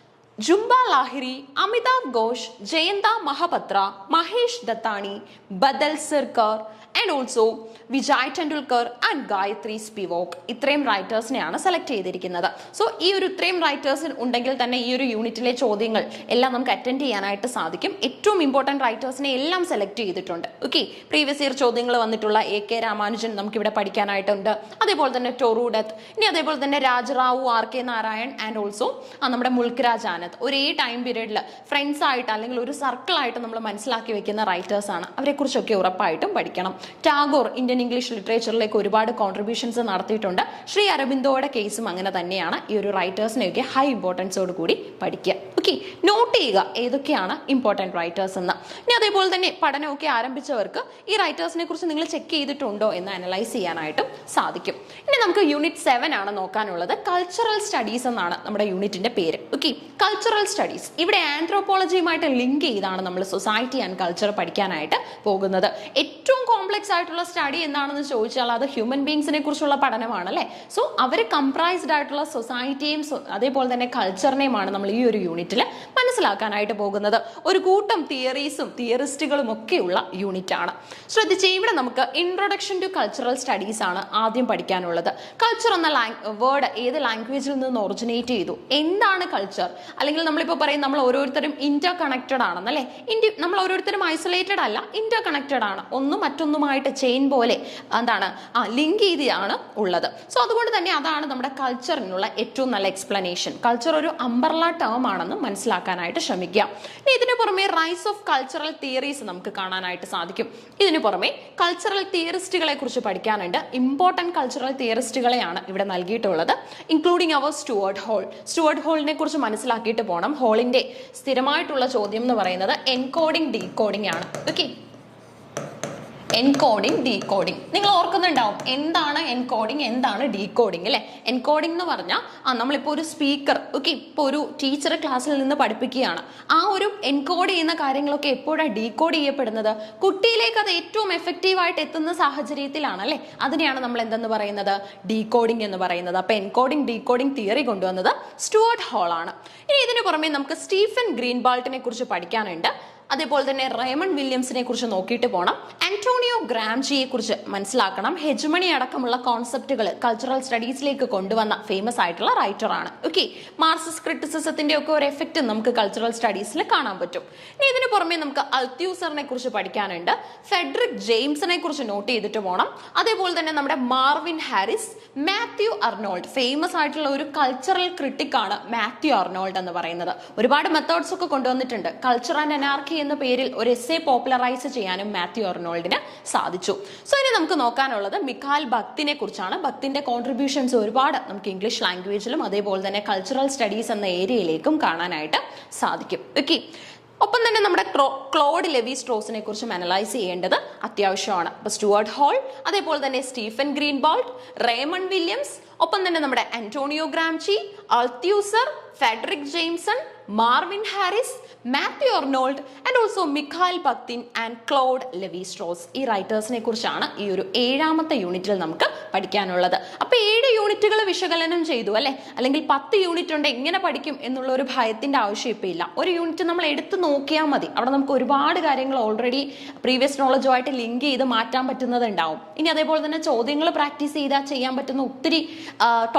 Jhumpa Lahiri, Amitav Ghosh, Jayanta Mahapatra, Mahesh Dattani, Badal Sircar and also Vijay Tendulkar and Gayatri Spivak. ഇത്രയും റൈറ്റേഴ്സിനെയാണ് സെലക്ട് ചെയ്തിരിക്കുന്നത്. സോ ഈ ഒരു ഇത്രയും റൈറ്റേഴ്സ് ഉണ്ടെങ്കിൽ തന്നെ ഈ ഒരു യൂണിറ്റിലെ ചോദ്യങ്ങൾ എല്ലാം നമുക്ക് അറ്റൻഡ് ചെയ്യാനായിട്ട് സാധിക്കും. ഏറ്റവും ഇമ്പോർട്ടൻറ്റ് റൈറ്റേഴ്സിനെ എല്ലാം സെലക്ട് ചെയ്തിട്ടുണ്ട്. ഓക്കെ, പ്രീവിയസ് ഇയർ ചോദ്യങ്ങൾ വന്നിട്ടുള്ള AK രാമാനുജൻ നമുക്കിവിടെ പഠിക്കാനായിട്ടുണ്ട്. അതേപോലെ തന്നെ ടൊറൂഡത്ത്, ഇനി അതേപോലെ തന്നെ രാജറാവു, RK നാരായൺ ആൻഡ് ഓൾസോ നമ്മുടെ മുൽക്ക് രാജ് ആനന്ദ്. ഒരേ ടൈം പീരീഡിൽ ഫ്രണ്ട്സ് ആയിട്ട് അല്ലെങ്കിൽ ഒരു സർക്കിളായിട്ട് നമ്മൾ മനസ്സിലാക്കി വെക്കുന്ന റൈറ്റേഴ്സ് ആണ്. അവരെ കുറിച്ചൊക്കെ ഉറപ്പായിട്ടും പഠിക്കണം. ടാഗോർ ഇന്ത്യൻ ഇംഗ്ലീഷ് ലിറ്ററേച്ചറിലേക്ക് ഒരുപാട് കോൺട്രിബ്യൂഷൻസ് നടത്തിയിട്ടുണ്ട്. ശ്രീ അരബിന്ദോയുടെ കേസും അങ്ങനെ തന്നെയാണ്. ഈ ഒരു റൈറ്റേഴ്സിനെയൊക്കെ ഹൈ ഇമ്പോർട്ടൻസോട് കൂടി പഠിക്കുക. ഓക്കെ, നോട്ട് ചെയ്യുക ഏതൊക്കെയാണ് ഇമ്പോർട്ടൻറ്റ് റൈറ്റേഴ്സ് എന്ന്. ഇനി അതേപോലെ തന്നെ പഠനമൊക്കെ ആരംഭിച്ചവർക്ക് ഈ റൈറ്റേഴ്സിനെ കുറിച്ച് നിങ്ങൾ ചെക്ക് ചെയ്തിട്ടുണ്ടോ എന്ന് അനലൈസ് ചെയ്യാനായിട്ടും സാധിക്കും. ഇനി നമുക്ക് യൂണിറ്റ് 7 ആണ് നോക്കാനുള്ളത്. കൾച്ചറൽ സ്റ്റഡീസ് എന്നാണ് നമ്മുടെ യൂണിറ്റിന്റെ പേര്. Okay, cultural studies. ഇവിടെ ആന്ത്രോപോളജിയുമായിട്ട് ലിങ്ക് ചെയ്താണ് നമ്മൾ സൊസൈറ്റി ആൻഡ് കൾച്ചർ പഠിക്കാനായിട്ട് പോകുന്നത്. ഏറ്റവും കോംപ്ലക്സ് ആയിട്ടുള്ള സ്റ്റഡി എന്താണെന്ന് ചോദിച്ചാൽ അത് ഹ്യൂമൻ ബീങ്സിനെ കുറിച്ചുള്ള പഠനമാണ് അല്ലേ. സോ അവർ കംപ്രൈസ്ഡ് ആയിട്ടുള്ള സൊസൈറ്റിയും അതേപോലെ തന്നെ കൾച്ചറിനെയുമാണ് നമ്മൾ ഈ ഒരു യൂണിറ്റിൽ മനസ്സിലാക്കാനായിട്ട് പോകുന്നത്. ഒരു കൂട്ടം തിയറീസും തിയറിസ്റ്റുകളും ഒക്കെയുള്ള യൂണിറ്റ് ആണ്. ശ്രദ്ധിച്ചേ, ഇവിടെ നമുക്ക് ഇൻട്രൊഡക്ഷൻ ടു കൾച്ചറൽ സ്റ്റഡീസ് ആണ് ആദ്യം പഠിക്കാനുള്ളത്. കൾച്ചർ എന്ന വേർഡ് ഏത് ലാംഗ്വേജിൽ നിന്ന് ഒറിജിനേറ്റ് ചെയ്തു, എന്താണ് കൾച്ചർ, അല്ലെങ്കിൽ നമ്മളിപ്പോൾ പറയും നമ്മൾ ഓരോരുത്തരും ഇന്റർ കണക്റ്റഡ് ആണെന്നല്ലേ. നമ്മൾ ഓരോരുത്തരും ഐസൊലേറ്റഡ് അല്ല, ഇന്റർ കണക്റ്റഡ് ആണ്. ഒന്നും മറ്റൊന്നുമായിട്ട് ചെയിൻ പോലെ എന്താണ് ലിങ്ക് ചെയ്താണ് ഉള്ളത്. സോ അതുകൊണ്ട് തന്നെ അതാണ് നമ്മുടെ കൾച്ചറിനുള്ള ഏറ്റവും നല്ല എക്സ്പ്ലനേഷൻ. കൾച്ചർ ഒരു അംബർല ടേം ആണെന്ന് മനസ്സിലാക്കാനായിട്ട് ശ്രമിക്കുക. ഇനി ഇതിനു പുറമെ റൈസ് ഓഫ് കൾച്ചറൽ തിയറീസ് നമുക്ക് കാണാനായിട്ട് സാധിക്കും. ഇതിനു പുറമെ കൾച്ചറൽ തിയറിസ്റ്റുകളെ കുറിച്ച് പഠിക്കാനുണ്ട്. ഇമ്പോർട്ടൻറ്റ് കൾച്ചറൽ തിയറിസ്റ്റുകളെയാണ് ഇവിടെ നൽകിയിട്ടുള്ളത്, ഇൻക്ലൂഡിങ് അവർ സ്റ്റുവർട്ട് ഹോൾ. സ്റ്റുവർട്ട് ഹോളിനെ കുറിച്ച് മനസ്സിലാക്കിയിട്ട് പോകണം. ഹോളിന്റെ സ്ഥിരമായിട്ടുള്ള ചോദ്യം എന്ന് പറയുന്നത് എൻകോഡിംഗ് ഡീകോഡിംഗ് ആണ്. ഓക്കെ, എൻകോഡിംഗ് ഡീകോഡിംഗ് നിങ്ങൾ ഓർക്കുന്നുണ്ടാവും. എന്താണ് എൻകോഡിംഗ്, എന്താണ് ഡീകോഡിംഗ് അല്ലെ. എൻകോഡിംഗ് എന്ന് പറഞ്ഞാൽ നമ്മളിപ്പോൾ ഒരു സ്പീക്കർ, ഓക്കെ, ഇപ്പോൾ ഒരു ടീച്ചർ ക്ലാസ്സിൽ നിന്ന് പഠിപ്പിക്കുകയാണ്. ആ ഒരു എൻകോഡ് ചെയ്യുന്ന കാര്യങ്ങളൊക്കെ എപ്പോഴാണ് ഡീകോഡ് ചെയ്യപ്പെടുന്നത്? കുട്ടിയിലേക്ക് അത് ഏറ്റവും എഫക്റ്റീവായിട്ട് എത്തുന്ന സാഹചര്യത്തിലാണ് അല്ലെ. അതിനെയാണ് നമ്മൾ എന്തെന്ന് പറയുന്നത്, ഡീകോഡിംഗ് എന്ന് പറയുന്നത്. അപ്പൊ എൻകോഡിംഗ് ഡീകോഡിംഗ് തിയറി കൊണ്ടുവന്നത് സ്റ്റുവർട്ട് ഹോൾ ആണ്. ഇനി ഇതിനു പുറമെ നമുക്ക് സ്റ്റീഫൻ ഗ്രീൻബാൾട്ടിനെ കുറിച്ച് പഠിക്കാനുണ്ട്. അതേപോലെ തന്നെ റേമണ്ട് വില്യംസിനെ കുറിച്ച് നോക്കിയിട്ട് പോകണം. ആന്റോണിയോ ഗ്രാംജിയെ കുറിച്ച് മനസ്സിലാക്കണം. ഹെജമണി അടക്കമുള്ള കോൺസെപ്റ്റുകൾ കൾച്ചറൽ സ്റ്റഡീസിലേക്ക് കൊണ്ടുവന്ന ഫേമസ് ആയിട്ടുള്ള റൈറ്റർ ആണ്. ഓക്കെ, മാർക്സിസ്റ്റ് ക്രിറ്റിസിസത്തിന്റെ ഒക്കെ ഒരു എഫക്റ്റ് നമുക്ക് കൾച്ചറൽ സ്റ്റഡീസിൽ കാണാൻ പറ്റും. ഇനി ഇതിനു പുറമെ നമുക്ക് അൽത്യൂസറിനെ കുറിച്ച് പഠിക്കാനുണ്ട്. ഫെഡറിക് ജെയിംസിനെ കുറിച്ച് നോട്ട് ചെയ്തിട്ട് പോകണം. അതേപോലെ തന്നെ നമ്മുടെ Marvin Harris, Matthew Arnold, famous ആയിട്ടുള്ള ഒരു കൾച്ചറൽ ക്രിട്ടിക് ആണ് മാത്യു അർണോൾഡ് എന്ന് പറയുന്നത്. ഒരുപാട് മെത്തേഡ്സ് ഒക്കെ കൊണ്ടുവന്നിട്ടുണ്ട്. കൾച്ചർ ആൻഡ് അനാർക്കി എന്ന പേരിൽ ഒരു എസ്സേ പോപ്പുലറൈസ് ചെയ്യാനും മാത്യു അർണോൾഡിന് സാധിച്ചു. സോ ഇനി നമുക്ക് നോക്കാനുള്ളത് മിഖാൽ ഭക്തിനെ കുറിച്ചാണ്. ഭക്തിന്റെ കോൺട്രിബ്യൂഷൻസ് ഒരുപാട് നമുക്ക് ഇംഗ്ലീഷ് ലാംഗ്വേജിലും അതേപോലെ തന്നെ കൾച്ചറൽ സ്റ്റഡീസ് എന്ന ഏരിയയിലേക്കും കാണാനായിട്ട് സാധിക്കും. ഓക്കെ, ഒപ്പം തന്നെ നമ്മുടെ ക്ലോഡ് ലെവി സ്ട്രോസിനെ കുറിച്ചും അനലൈസ് ചെയ്യേണ്ടത് അത്യാവശ്യമാണ്. അപ്പൊ സ്റ്റുവർട്ട് ഹോൾ, അതേപോലെ തന്നെ സ്റ്റീഫൻ ഗ്രീൻബാൾട്ട്, റേമണ്ട് വില്യംസ്, ഒപ്പം തന്നെ നമ്മുടെ Antonio Gramsci, Althusser, Fredric Jameson, Marvin Harris, Matthew Arnold and also Mikhail Bakhtin and Claude Levi Strauss. ഈ റൈറ്റേഴ്സിനെ കുറിച്ചാണ് ഈ ഒരു 7ാമത്തെ യൂണിറ്റിൽ നമുക്ക് പഠിക്കാനുള്ളത്. അപ്പൊ 7 യൂണിറ്റുകൾ വിശകലനം ചെയ്തു അല്ലെ. അല്ലെങ്കിൽ 10 യൂണിറ്റ് ഉണ്ട്, എങ്ങനെ പഠിക്കും എന്നുള്ള ഒരു ഭയത്തിന്റെ ആവശ്യം ഇപ്പൊ ഇല്ല. ഒരു യൂണിറ്റ് നമ്മൾ എടുത്തു നോക്കിയാൽ മതി. അവിടെ നമുക്ക് ഒരുപാട് കാര്യങ്ങൾ ഓൾറെഡി പ്രീവിയസ് നോളജുമായിട്ട് ലിങ്ക് ചെയ്ത് മാറ്റാൻ പറ്റുന്നത് ഉണ്ടാവും. ഇനി അതേപോലെ തന്നെ ചോദ്യങ്ങൾ പ്രാക്ടീസ് ചെയ്താൽ ചെയ്യാൻ പറ്റുന്ന ഒത്തിരി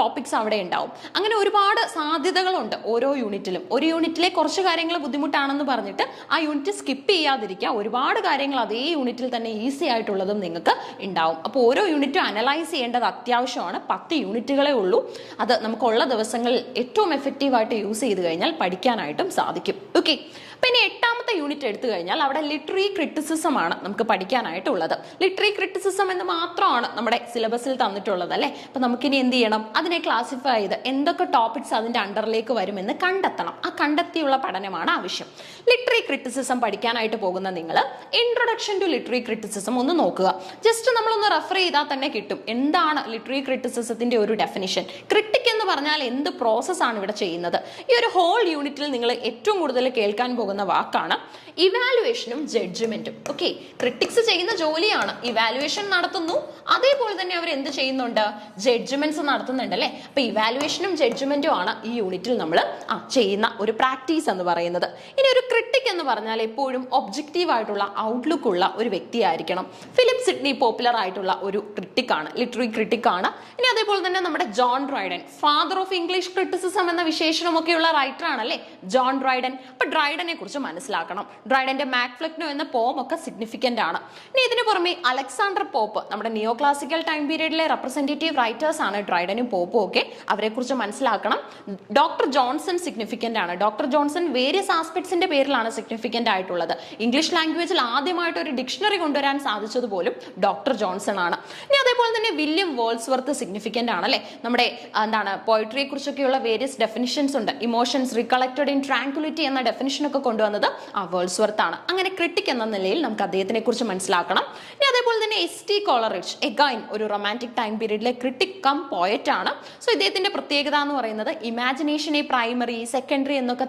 ടോപ്പിക്സ് അവിടെ ഉണ്ടാവും. അങ്ങനെ ഒരുപാട് സാധ്യതകളുണ്ട് ഓരോ യൂണിറ്റിലും. ഒരു യൂണിറ്റിലെ കുറച്ച് കാര്യങ്ങൾ ബുദ്ധിമുട്ടാണെന്ന് പറഞ്ഞിട്ട് ആ യൂണിറ്റ് സ്കിപ്പ് ചെയ്യാതിരിക്കുക. ഒരുപാട് കാര്യങ്ങൾ അതേ യൂണിറ്റിൽ തന്നെ ഈസി ആയിട്ടുള്ളതും നിങ്ങൾക്ക് ഉണ്ടാവും. അപ്പോൾ ഓരോ യൂണിറ്റും അനലൈസ് ചെയ്യേണ്ടത് അത്യാവശ്യമാണ്. 10 യൂണിറ്റുകളേ ഉള്ളൂ. അത് നമുക്കുള്ള ദിവസങ്ങളിൽ ഏറ്റവും എഫക്റ്റീവായിട്ട് യൂസ് ചെയ്ത് കഴിഞ്ഞാൽ പഠിക്കാനായിട്ടും സാധിക്കും. ഓക്കെ, പിന്നെ 8ാമത്തെ യൂണിറ്റ് എടുത്തു കഴിഞ്ഞാൽ അവിടെ ലിറ്റററി ക്രിറ്റിസിസം ആണ് നമുക്ക് പഠിക്കാനായിട്ടുള്ളത്. ലിറ്റററി ക്രിറ്റിസിസം എന്ന് മാത്രമാണ് നമ്മുടെ സിലബസിൽ തന്നിട്ടുള്ളത് അല്ലേ. അപ്പൊ നമുക്കിനി എന്ത് ചെയ്യണം, അതിനെ ക്ലാസിഫൈ ചെയ്ത് എന്തൊക്കെ ടോപ്പിക്സ് അതിന്റെ അണ്ടറിലേക്ക് വരുമെന്ന് കണ്ടെത്തണം. ആ കണ്ടെത്തിയുള്ള പഠനമാണ് ആവശ്യം. ലിറ്റററി ക്രിറ്റിസിസം പഠിക്കാനായിട്ട് പോകുന്ന നിങ്ങൾ ഇൻട്രൊഡക്ഷൻ ടു ലിറ്റററി ക്രിറ്റിസിസം ഒന്ന് നോക്കുക. ജസ്റ്റ് നമ്മളൊന്ന് റെഫർ ചെയ്താൽ തന്നെ കിട്ടും എന്താണ് ലിറ്റററി ക്രിറ്റിസിസത്തിന്റെ ഒരു ഡെഫിനിഷൻ. ക്രിട്ടിക് എന്ന് പറഞ്ഞാൽ എന്ത് പ്രോസസ്സാണ് ഇവിടെ ചെയ്യുന്നത്. ഈ ഒരു ഹോൾ യൂണിറ്റിൽ നിങ്ങൾ ഏറ്റവും കൂടുതൽ കേൾക്കാൻ പോകുന്ന വാക്കാണ് ഇവാലുവേഷനും ജഡ്ജ്മെന്റും. ഓക്കെ, ക്രിട്ടിക്സ് ചെയ്യുന്ന ജോലിയാണ്, ഇവാലുവേഷൻ നടത്തുന്നു, അതേപോലെ തന്നെ അവർ എന്ത് ചെയ്യുന്നുണ്ട്, ജഡ്ജ്മെന്റ്സ് നടത്തുന്നുണ്ട് അല്ലെ. അപ്പൊ ഇവാലുവേഷനും ജഡ്ജ്മെന്റും ആണ് ഈ യൂണിറ്റിൽ നമ്മൾ ചെയ്യുന്ന ഒരു പ്രാക്ടീസ് എന്ന് പറയുന്നത്. ഇനി ഒരു ക്രിട്ടിക് എന്ന് പറഞ്ഞാൽ എപ്പോഴും ഒബ്ജക്റ്റീവ് ആയിട്ടുള്ള ഔട്ട്ലുക്ക് ഉള്ള ഒരു വ്യക്തിയായിരിക്കണം. ഫിലിപ്പ് സിഡ്നി പോപ്പുലർ ആയിട്ടുള്ള ഒരു ക്രിട്ടിക് ആണ്, ലിറ്റററി ക്രിട്ടിക് ആണ്. ഇനി അതേപോലെ തന്നെ നമ്മുടെ John Dryden, father of English criticism എന്ന വിശേഷണമൊക്കെയുള്ള റൈറ്റർ ആണല്ലേ ജോൺ ഡ്രൈഡൻ. അപ്പൊ ഡ്രൈഡനെ കുറിച്ച് മനസ്സിലാക്കണം. ഡ്രൈഡന്റെ മാക്ഫ്ലെക്നോ എന്ന പോം ഒക്കെ സിഗ്നിഫിക്കന്റ് ആണ്. ഇനി ഇതിനു പുറമെ അലക്സാണ്ടർ പോപ്പ്, നമ്മുടെ നിയോ ക്ലാസിക്കൽ ടൈം പീരീഡിലെ റെപ്രസെന്റേറ്റീവ് റൈറ്റേഴ്സ് ആണ് ഡ്രൈഡനും പോപ്പും ഒക്കെ. അവരെ കുറിച്ച് മനസ്സിലാക്കണം. ഡോക്ടർ ജോൺസൺ സിഗ്നിഫിക്കന്റ് ആണ്. ഡോക്ടർ ജോൺസൺ വേരിയസ് ആസ്പെക്ട്സിന്റെ പേരിലാണ് സിഗ്നിഫിക്കന്റ് ആയിട്ടുള്ളത്. ഇംഗ്ലീഷ് ലാംഗ്വേജിൽ ആദ്യമായിട്ട് ഒരു ഡിക്ഷണറി കൊണ്ടുവരാൻ സാധിച്ചത് പോലും ഡോക്ടർ ജോൺസൺ ആണ്. ഇനി അതേപോലെ തന്നെ വില്യം വേൾഡ്സ്വർത്ത് സിഗ്നിഫിക്കന്റ് ആണ് അല്ലെ. നമ്മുടെ പോയിട്രിയെ കുറിച്ചൊക്കെയുള്ള വേരിയസ് ഡെഫിനിഷൻസ് ഉണ്ട്. ഇമോഷൻസ് റികളക്റ്റഡ് ഇൻ ട്രാങ്ക്വിലിറ്റി എന്ന ഡെഫിനിഷൻ ഒക്കെ കൊണ്ടുവന്നത് വേൾഡ്സ്വർത്ത് ആണ്. അങ്ങനെ ക്രിട്ടിക് എന്ന നിലയിൽ നമുക്ക് അദ്ദേഹത്തിനെ കുറിച്ച് മനസ്സിലാക്കണം. ഇനി അതേപോലെ തന്നെ എസ്.ടി. കോളറിഡ്ജ്, എഗൈൻ ഒരു റൊമാൻറ്റിക് ടൈം പീരീഡിലെ ക്രിട്ടിക് കം പോയറ്റ് ആണ്. സോ ഇദ്ദേഹത്തിന്റെ പ്രത്യേകത എന്ന് പറയുന്നത് ഇമാജിനേഷനെ പ്രൈമറി സെക്കൻഡറി എന്നൊക്കെ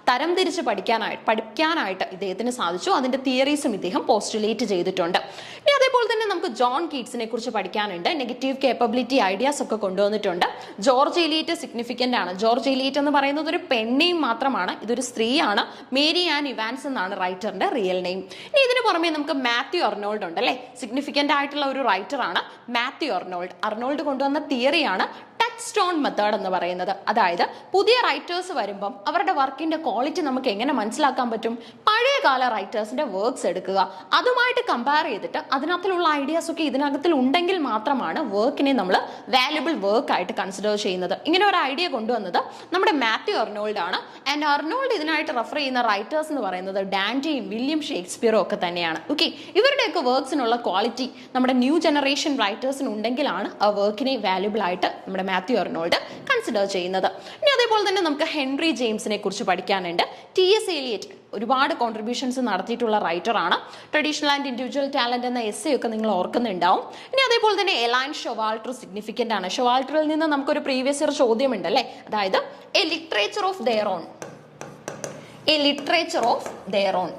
തരംതിരിച്ച് പഠിക്കാനായിട്ട് ഇദ്ദേഹത്തിന് സാധിച്ചു. അതിന്റെ തിയറീസും ഇദ്ദേഹം പോസ്റ്റുലേറ്റ് ചെയ്തിട്ടുണ്ട്. ഇനി അതേപോലെ തന്നെ നമുക്ക് ജോൺ കീറ്റ്സിനെ കുറിച്ച് പഠിക്കാനുണ്ട്. നെഗറ്റീവ് കേപ്പബിലിറ്റി ഐഡിയാസ് ഒക്കെ കൊണ്ടുവന്നിട്ടുണ്ട്. ജോർജ് എലിയറ്റ് സിഗ്നിഫിക്കന്റ് ആണ്. ജോർജ് എലിയറ്റ് എന്ന് പറയുന്നത് ഒരു പെൺനെയിം മാത്രമാണ്. ഇതൊരു സ്ത്രീയാണ്. മേരി ആൻ ഇവാൻസ് എന്നാണ് റൈറ്ററിന്റെ റിയൽ നെയിം. ഇനി ഇതിന് പുറമെ നമുക്ക് മാത്യു അർണോൾഡ് ഉണ്ട് അല്ലെ. സിഗ്നിഫിക്കന്റ് ആയിട്ടുള്ള ഒരു റൈറ്റർ ആണ് മാത്യു അർണോൾഡ്. അർണോൾഡ് കൊണ്ടുവന്ന തിയറിയാണ് ടച്ച് സ്റ്റോൺ മെത്തേഡ് എന്ന് പറയുന്നത്. അതായത് പുതിയ റൈറ്റേഴ്സ് വരുമ്പം അവരുടെ വർക്കിന്റെ ക്വാളിറ്റി നമുക്ക് എങ്ങനെ മനസ്സിലാക്കാൻ പറ്റും, പഴയകാല റൈറ്റേഴ്സിന്റെ വർക്ക്സ് എടുക്കുക, അതുമായിട്ട് കമ്പയർ ചെയ്തിട്ട് അതിനകത്തിലുള്ള ഐഡിയാസ് ഒക്കെ ഇതിനകത്തിൽ ഉണ്ടെങ്കിൽ മാത്രമാണ് വർക്കിനെ നമ്മൾ വാല്യുബിൾ വർക്ക് ആയിട്ട് കൺസിഡർ ചെയ്യുന്നത്. ഇങ്ങനെ ഒരു ഐഡിയ കൊണ്ടുവന്നത് നമ്മുടെ മാത്യു അർണോൾഡ് ആണ്. ആൻഡ് അർണോൾഡ് ഇതിനായിട്ട് റെഫർ ചെയ്യുന്ന റൈറ്റേഴ്സ് എന്ന് പറയുന്നത് ഡാന്റെയും വില്യം ഷേക്സ്പിയറും ഒക്കെ തന്നെയാണ്. ഓക്കെ, ഇവരുടെയൊക്കെ വർക്ക്സിനുള്ള ക്വാളിറ്റി നമ്മുടെ ന്യൂ ജനറേഷൻ റൈറ്റേഴ്സിന് ഉണ്ടെങ്കിലാണ് ആ വർക്കിനെ വാല്യുബിൾ ആയിട്ട് നമ്മുടെ മാത്യു അർണോൾഡ് കൺസിഡർ ചെയ്യുന്നത്. ഇനി അതേപോലെ തന്നെ നമുക്ക് ഹെൻറി ജെയിംസിനെ കുറിച്ച് പഠിക്കാനുണ്ട്. ടി.എസ്. എലിയറ്റ് ഒരുപാട് കോൺട്രിബ്യൂഷൻസ് നടത്തിയിട്ടുള്ള റൈറ്റർ ആണ്. ട്രഡീഷണൽ ആൻഡ് ഇൻഡിവിജ്വൽ ടാലന്റ് എന്ന എസ്സേ ഒക്കെ നിങ്ങൾ ഓർക്കുന്നുണ്ടാവും. ഇനി അതേപോലെ തന്നെ എലൈൻ ഷൊവാൾട്ടർ സിഗ്നിഫിക്കന്റ് ആണ്. ഷൊവാൾട്ടറിൽ നിന്ന് നമുക്കൊരു പ്രീവിയസ് ഇയർ ചോദ്യമുണ്ട് അല്ലേ. അതായത് a literature of their own, a literature of their own.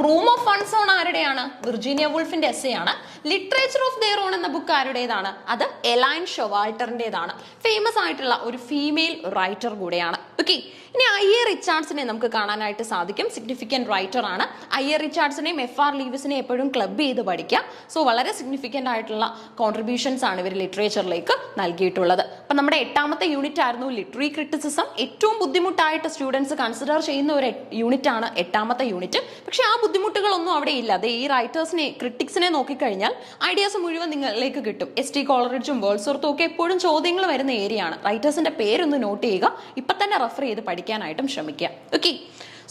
Room of one's own ആരുടെയാണ്, വിർജീനിയ വുൾഫിന്റെ എസ്സേ ആണ്. ലിറ്ററേച്ചർ ഓഫ് ദെയർ ഓൺ എന്ന ബുക്ക് ആരുടേതാണ്, അത് എലൈൻ ഷൊവാൾട്ടറിന്റേതാണ്. ഫേമസ് ആയിട്ടുള്ള ഒരു ഫീമെയിൽ റൈറ്റർ കൂടെയാണ്. ഓക്കെ, ഇനി ഐ.എ. റിച്ചാർഡ്സിനെ നമുക്ക് കാണാനായിട്ട് സാധിക്കും. സിഗ്നിഫിക്കന്റ് റൈറ്റർ ആണ്. ഐ.എ. റിച്ചാർഡ്സിനെയും എഫ്.ആർ. ലീവിസിനെയും എപ്പോഴും ക്ലബ് ചെയ്ത് പഠിക്കാം. സോ വളരെ സിഗ്നിഫിക്കന്റ് ആയിട്ടുള്ള കോൺട്രിബ്യൂഷൻസ് ആണ് ഇവർ ലിറ്ററേച്ചറിലേക്ക് നൽകിയിട്ടുള്ളത്. അപ്പൊ നമ്മുടെ 8ാമത്തെ യൂണിറ്റ് ആയിരുന്നു ലിറ്റററി ക്രിറ്റിസിസം. ഏറ്റവും ബുദ്ധിമുട്ടായിട്ട് സ്റ്റുഡൻസ് കൺസിഡർ ചെയ്യുന്ന ഒരു യൂണിറ്റ് ആണ് 8ാമത്തെ യൂണിറ്റ്. പക്ഷെ ആ ബുദ്ധിമുട്ടുകളൊന്നും അവിടെ ഇല്ല. അത് ഈ റൈറ്റേഴ്സിനെ ക്രിട്ടിക്സിനെ നോക്കിക്കഴിഞ്ഞാൽ ഐഡിയാസ് മുഴുവൻ നിങ്ങളിലേക്ക് കിട്ടും. എസ്.ടി. കോളറിഡ്ജും വേൾഡ്സ്വർത്തും ഒക്കെ എപ്പോഴും ചോദ്യങ്ങൾ വരുന്ന ഏരിയ ആണ്. റൈറ്റേഴ്സിന്റെ പേരൊന്ന് നോട്ട് ചെയ്യുക, ഇപ്പൊ തന്നെ റെഫർ ചെയ്ത് പഠിക്കാനായിട്ടും ശ്രമിക്കുക. ഓക്കെ,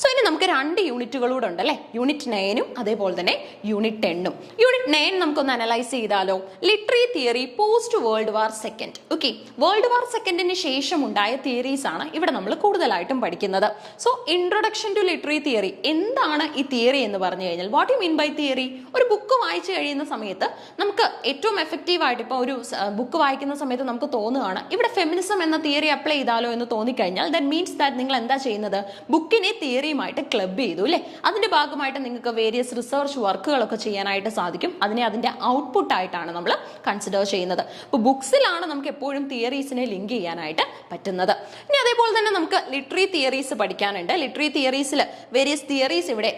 സോ ഇനി നമുക്ക് 2 യൂണിറ്റുകളൂടെ ഉണ്ട് അല്ലെ. യൂണിറ്റ് 9ഉം അതേപോലെ തന്നെ യൂണിറ്റ് 10ഉം. യൂണിറ്റ് 9 നമുക്കൊന്ന് അനലൈസ് ചെയ്താലോ. Literary theory post world war second. Okay, world war സെക്കൻഡിന് ശേഷം ഉണ്ടായ തിയറീസ് ആണ് ഇവിടെ നമ്മൾ കൂടുതലായിട്ടും പഠിക്കുന്നത്. So introduction to literary theory. എന്താണ് ഈ തിയറി എന്ന് പറഞ്ഞു കഴിഞ്ഞാൽ, what you mean by theory? ഒരു ബുക്ക് വായിച്ചു കഴിയുന്ന സമയത്ത് നമുക്ക് ഏറ്റവും എഫക്റ്റീവ് ആയിട്ട് ഇപ്പോൾ ഒരു ബുക്ക് വായിക്കുന്ന സമയത്ത് നമുക്ക് തോന്നുകയാണ് ഇവിടെ ഫെമിനിസം എന്ന തിയറി അപ്ലൈ ചെയ്താലോ എന്ന് തോന്നിക്കഴിഞ്ഞാൽ ദാറ്റ് മീൻസ് ദാറ്റ് നിങ്ങൾ എന്താ ചെയ്യുന്നത്, ബുക്കിനെ തിയറിയുമായിട്ട് ക്ലബ് ചെയ്തു അല്ലെ. അതിന്റെ ഭാഗമായിട്ട് നിങ്ങൾക്ക് വേരിയസ് റിസർച്ച് വർക്കുകളൊക്കെ ചെയ്യാനായിട്ട് സാധിക്കും. അതിനെ അതിന്റെ ഔട്ട്പുട്ട് ആയിട്ടാണ് നമ്മൾ കൺസിഡർ ചെയ്യുന്നത്. അപ്പോൾ ബുക്സിലാണ് നമുക്ക് എപ്പോഴും തിയറീസിനെ ലിങ്ക് ചെയ്യാനായിട്ട് പറ്റുന്നത്. ഇനി അതേപോലെ തന്നെ നമുക്ക് ലിറ്റററി തിയറീസ് പഠിക്കാനുണ്ട്. ലിറ്റററി തിയറീസിൽ വേരിയസ് തിയറീസ് ഇവിടെ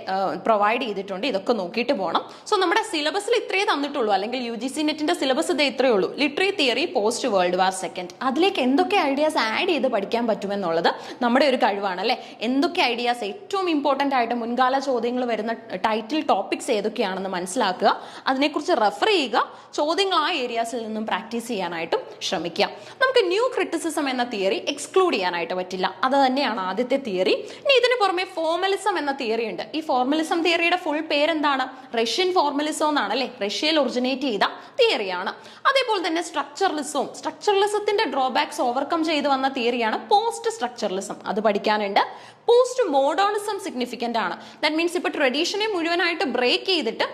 പ്രൊവൈഡ് ചെയ്തിട്ടുണ്ട്. ഇതൊക്കെ നോക്കിയിട്ട് പോകണം. സോ നമ്മുടെ സിലബസിൽ ഇത്രയേ തന്നിട്ടുള്ളൂ, അല്ലെങ്കിൽ UGC നെറ്റിന്റെ സിലബസ് ഇത് ഇത്രയേ ഉള്ളൂ. Literary theory post world war second. അതിലേക്ക് എന്തൊക്കെ ഐഡിയാസ് ആഡ് ചെയ്ത് പഠിക്കാൻ പറ്റുമെന്നുള്ളത് നമ്മുടെ ഒരു കഴിവാണ് അല്ലെ. എന്തൊക്കെ ഐഡിയാസ് ഏറ്റവും ഇമ്പോർട്ടൻ്റ് ആയിട്ട് മുൻകാല ചോദ്യങ്ങൾ വരുന്ന ടൈറ്റിൽ ടോപ്പിക്സ് ഏതൊക്കെയാണെന്ന് മനസ്സിലാക്കുക, അതിനെക്കുറിച്ച് റെഫർ ചെയ്യുക, ചോദ്യങ്ങൾ ആ ഏരിയാസിൽ നിന്നും പ്രാക്ടീസ് ചെയ്യാനായിട്ടും ശ്രമിക്കുക. നമുക്ക് ന്യൂ ക്രിറ്റിസിസം എന്ന തിയറി എക്സ്ക്ലൂഡ് ചെയ്യാനായിട്ട് പറ്റില്ല. അത് തന്നെയാണ് ആദ്യത്തെ തിയറി. ഇനി ഇതിന് പുറമെ ഫോർമലിസം എന്ന തിയറി ഉണ്ട്. ഈ ഫോർമലിസം തിയറിയുടെ ഫുൾ പേരെന്താണ്? റഷ്യൻ ഫോർമലിസം എന്നാണ് അല്ലെ, റഷ്യയിൽ ഒറിജിനേറ്റ് ചെയ്ത തിയറിയാണ്. അതേപോലെ തന്നെ സ്ട്രക്ചറലിസത്തിന്റെ ഡ്രോബാക്സ് ഓവർകം ചെയ്തു വന്ന തിയറിയാണ് പോസ്റ്റ് സ്ട്രക്ചറലിസം. അത് പഠിക്കാനുണ്ട്. പോസ്റ്റ് മോഡേണിസം സിഗ്നിഫിക്കന്റ് ആണ്. ദാറ്റ് മീൻസ് ഇപ്പൊ ട്രഡീഷനെ മുഴുവനായിട്ട് ബ്രേക്ക് ചെയ്തിട്ട്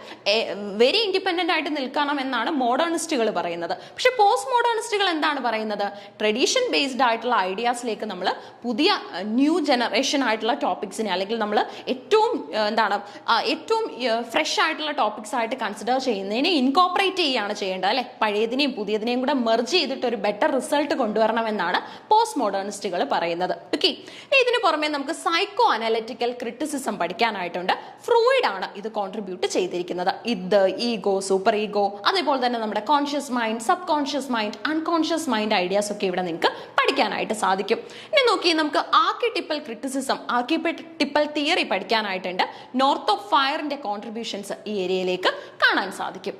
വെരി ഇൻഡിപെൻഡന്റ് ആയിട്ട് നിൽക്കണം എന്നാണ് മോഡേണിസ്റ്റുകൾ പറയുന്നത്. പക്ഷെ പോസ്റ്റ് മോഡേണിസ്റ്റുകൾ എന്താണ് പറയുന്നത്? ട്രഡീഷൻ ബേസ്ഡ് ആയിട്ടുള്ള ഐഡിയാസിലേക്ക് നമ്മൾ പുതിയ ന്യൂ ജനറേഷൻ ആയിട്ടുള്ള ടോപ്പിക്സിനെ, അല്ലെങ്കിൽ നമ്മൾ ഏറ്റവും ഏറ്റവും ഫ്രഷ് ആയിട്ടുള്ള ടോപ്പിക്സ് ആയിട്ട് കൺസിഡർ ചെയ്യുന്നതിനെ ഇൻകോപ്പറേറ്റ് ചെയ്യുകയാണ് ചെയ്യേണ്ടത് അല്ലെ. പഴയതിനെയും പുതിയതിനെയും കൂടെ മെർജ് ചെയ്തിട്ട് ഒരു ബെറ്റർ റിസൾട്ട് കൊണ്ടുവരണമെന്നാണ് പോസ്റ്റ് മോഡേണിസ്റ്റുകൾ പറയുന്നത്. ഓക്കെ, ഇതിന് പുറമെ നമുക്ക് സൈക്കോ അനലിറ്റിക്കൽ ക്രിറ്റിസിസം പഠിക്കാനായിട്ടുണ്ട്. ഫ്രോയിഡ് ആണ് ഇത് കോൺട്രിബ്യൂട്ട് ചെയ്തിരിക്കുന്നത്. ഇത്, ഈഗോ, സൂപ്പർ ഈഗോ, അതേപോലെ തന്നെ നമ്മുടെ conscious mind, sub conscious mind, unconscious mind ideas ഒക്കെ ഇവിടെ നിങ്ങൾക്ക് പഠിക്കാനായിട്ട് സാധിക്കും. ഇനി നോക്കി നമുക്ക് ആർക്കിടിപ്പൽ ക്രിറ്റിസിസം, ആർക്കിടിപ്പൽ തിയറി പഠിക്കാനായിട്ടുണ്ട്. നോർത്ത് ഓഫ് ഫയറിന്റെ കോൺട്രിബ്യൂഷൻസ് ഈ ഏരിയയിലേക്ക് കാണാൻ സാധിക്കും.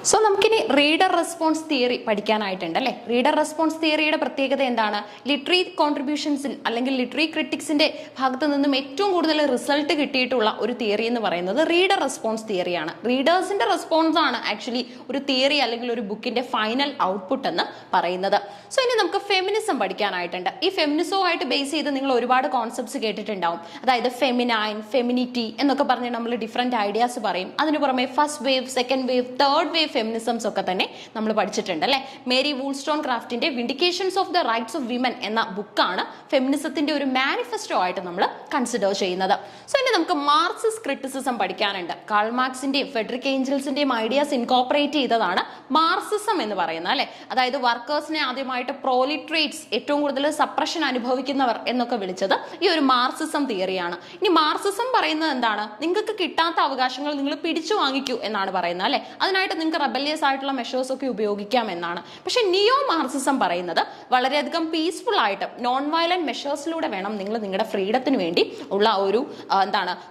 സോ നമുക്കിനി റീഡർ റെസ്പോൺസ് തിയറി പഠിക്കാനായിട്ടുണ്ട് അല്ലെ. റീഡർ റെസ്പോൺസ് തിയറിയുടെ പ്രത്യേകത എന്താണ്? ലിറ്ററി കോൺട്രിബ്യൂഷൻസിൽ അല്ലെങ്കിൽ ലിറ്ററി ക്രിറ്റിക്സിന്റെ ഭാഗത്ത് നിന്നും ഏറ്റവും കൂടുതൽ റിസൾട്ട് കിട്ടിയിട്ടുള്ള ഒരു തിയറി എന്ന് പറയുന്നത് റീഡർ റെസ്പോൺസ് തിയറിയാണ്. റീഡേഴ്സിന്റെ റെസ്പോൺസ് ആണ് ആക്ച്വലി ഒരു തിയറി അല്ലെങ്കിൽ ഒരു ബുക്കിന്റെ ഫൈനൽ ഔട്ട്പുട്ട് എന്ന് പറയുന്നത്. സോ ഇനി നമുക്ക് ഫെമിനിസം പഠിക്കാനായിട്ടുണ്ട്. ഈ ഫെമിനിസവുമായിട്ട് ബേസ് ചെയ്ത് നിങ്ങൾ ഒരുപാട് കോൺസെപ്റ്റ്സ് കേട്ടിട്ടുണ്ടാവും. അതായത് ഫെമിനൈൻ, ഫെമിനിറ്റി എന്നൊക്കെ പറഞ്ഞ് നമ്മൾ ഡിഫറെന്റ് ഐഡിയാസ് പറയും. അതിന് പുറമെ first wave, second wave, third wave feminisms ഒക്കെ തന്നെ നമ്മൾ പഠിച്ചിട്ടുണ്ട് അല്ലെ. മേരി വൂൾസ്റ്റോൺ ക്രാഫ്റ്റിന്റെ vindications of the rights of women എന്ന ബുക്കാണ് ഫെമിനിസത്തിന്റെ ഒരു മാനിഫെസ്റ്റോ ആയിട്ട് നമ്മൾ കൺസിഡർ ചെയ്യുന്നത്. സോ ഇനി നമുക്ക് മാർക്സിസ്റ്റ് ക്രിറ്റിസിസം പഠിക്കാനുണ്ട്. കാൾ മാർക്സിന്റെയും ഫെഡറിക് ഏഞ്ചൽസിന്റെയും ഐഡിയാസ് ഇൻകോപ്പറേറ്റ് ചെയ്തതാണ് മാർക്സിസം എന്ന് പറയുന്നത് അല്ലെ. അതായത് വർക്കേഴ്സിനെ ആദ്യമായിട്ട് പ്രോലിട്രേറ്റ്സ്, ഏറ്റവും കൂടുതൽ സപ്രഷൻ അനുഭവിക്കുന്നവർ എന്നൊക്കെ വിളിച്ചത് ഈ ഒരു മാർക്സിസം തിയറിയാണ്. ഇനി മാർക്സിസം പറയുന്നത് എന്താണ്? നിങ്ങൾക്ക് കിട്ടാത്ത അവകാശങ്ങൾ നിങ്ങൾ പിടിച്ചു വാങ്ങിക്കൂ എന്നാണ് പറയുന്നത് അല്ലെ. അതിനായിട്ട് നിങ്ങൾക്ക് റെബല്യസ് ആയിട്ടുള്ള മെഷേഴ്സ് ഒക്കെ ഉപയോഗിക്കാം എന്നാണ്. പക്ഷെ നിയോ മാർക്സിസം പറയുന്നത് വളരെയധികം പീസ്ഫുൾ ആയിട്ട് നോൺ വയലന്റ് മെഷേഴ്സിലൂടെ വേണം നിങ്ങൾ നിങ്ങളുടെ ഫ്രീഡത്തിന് വേണ്ടി ഉള്ള ഒരു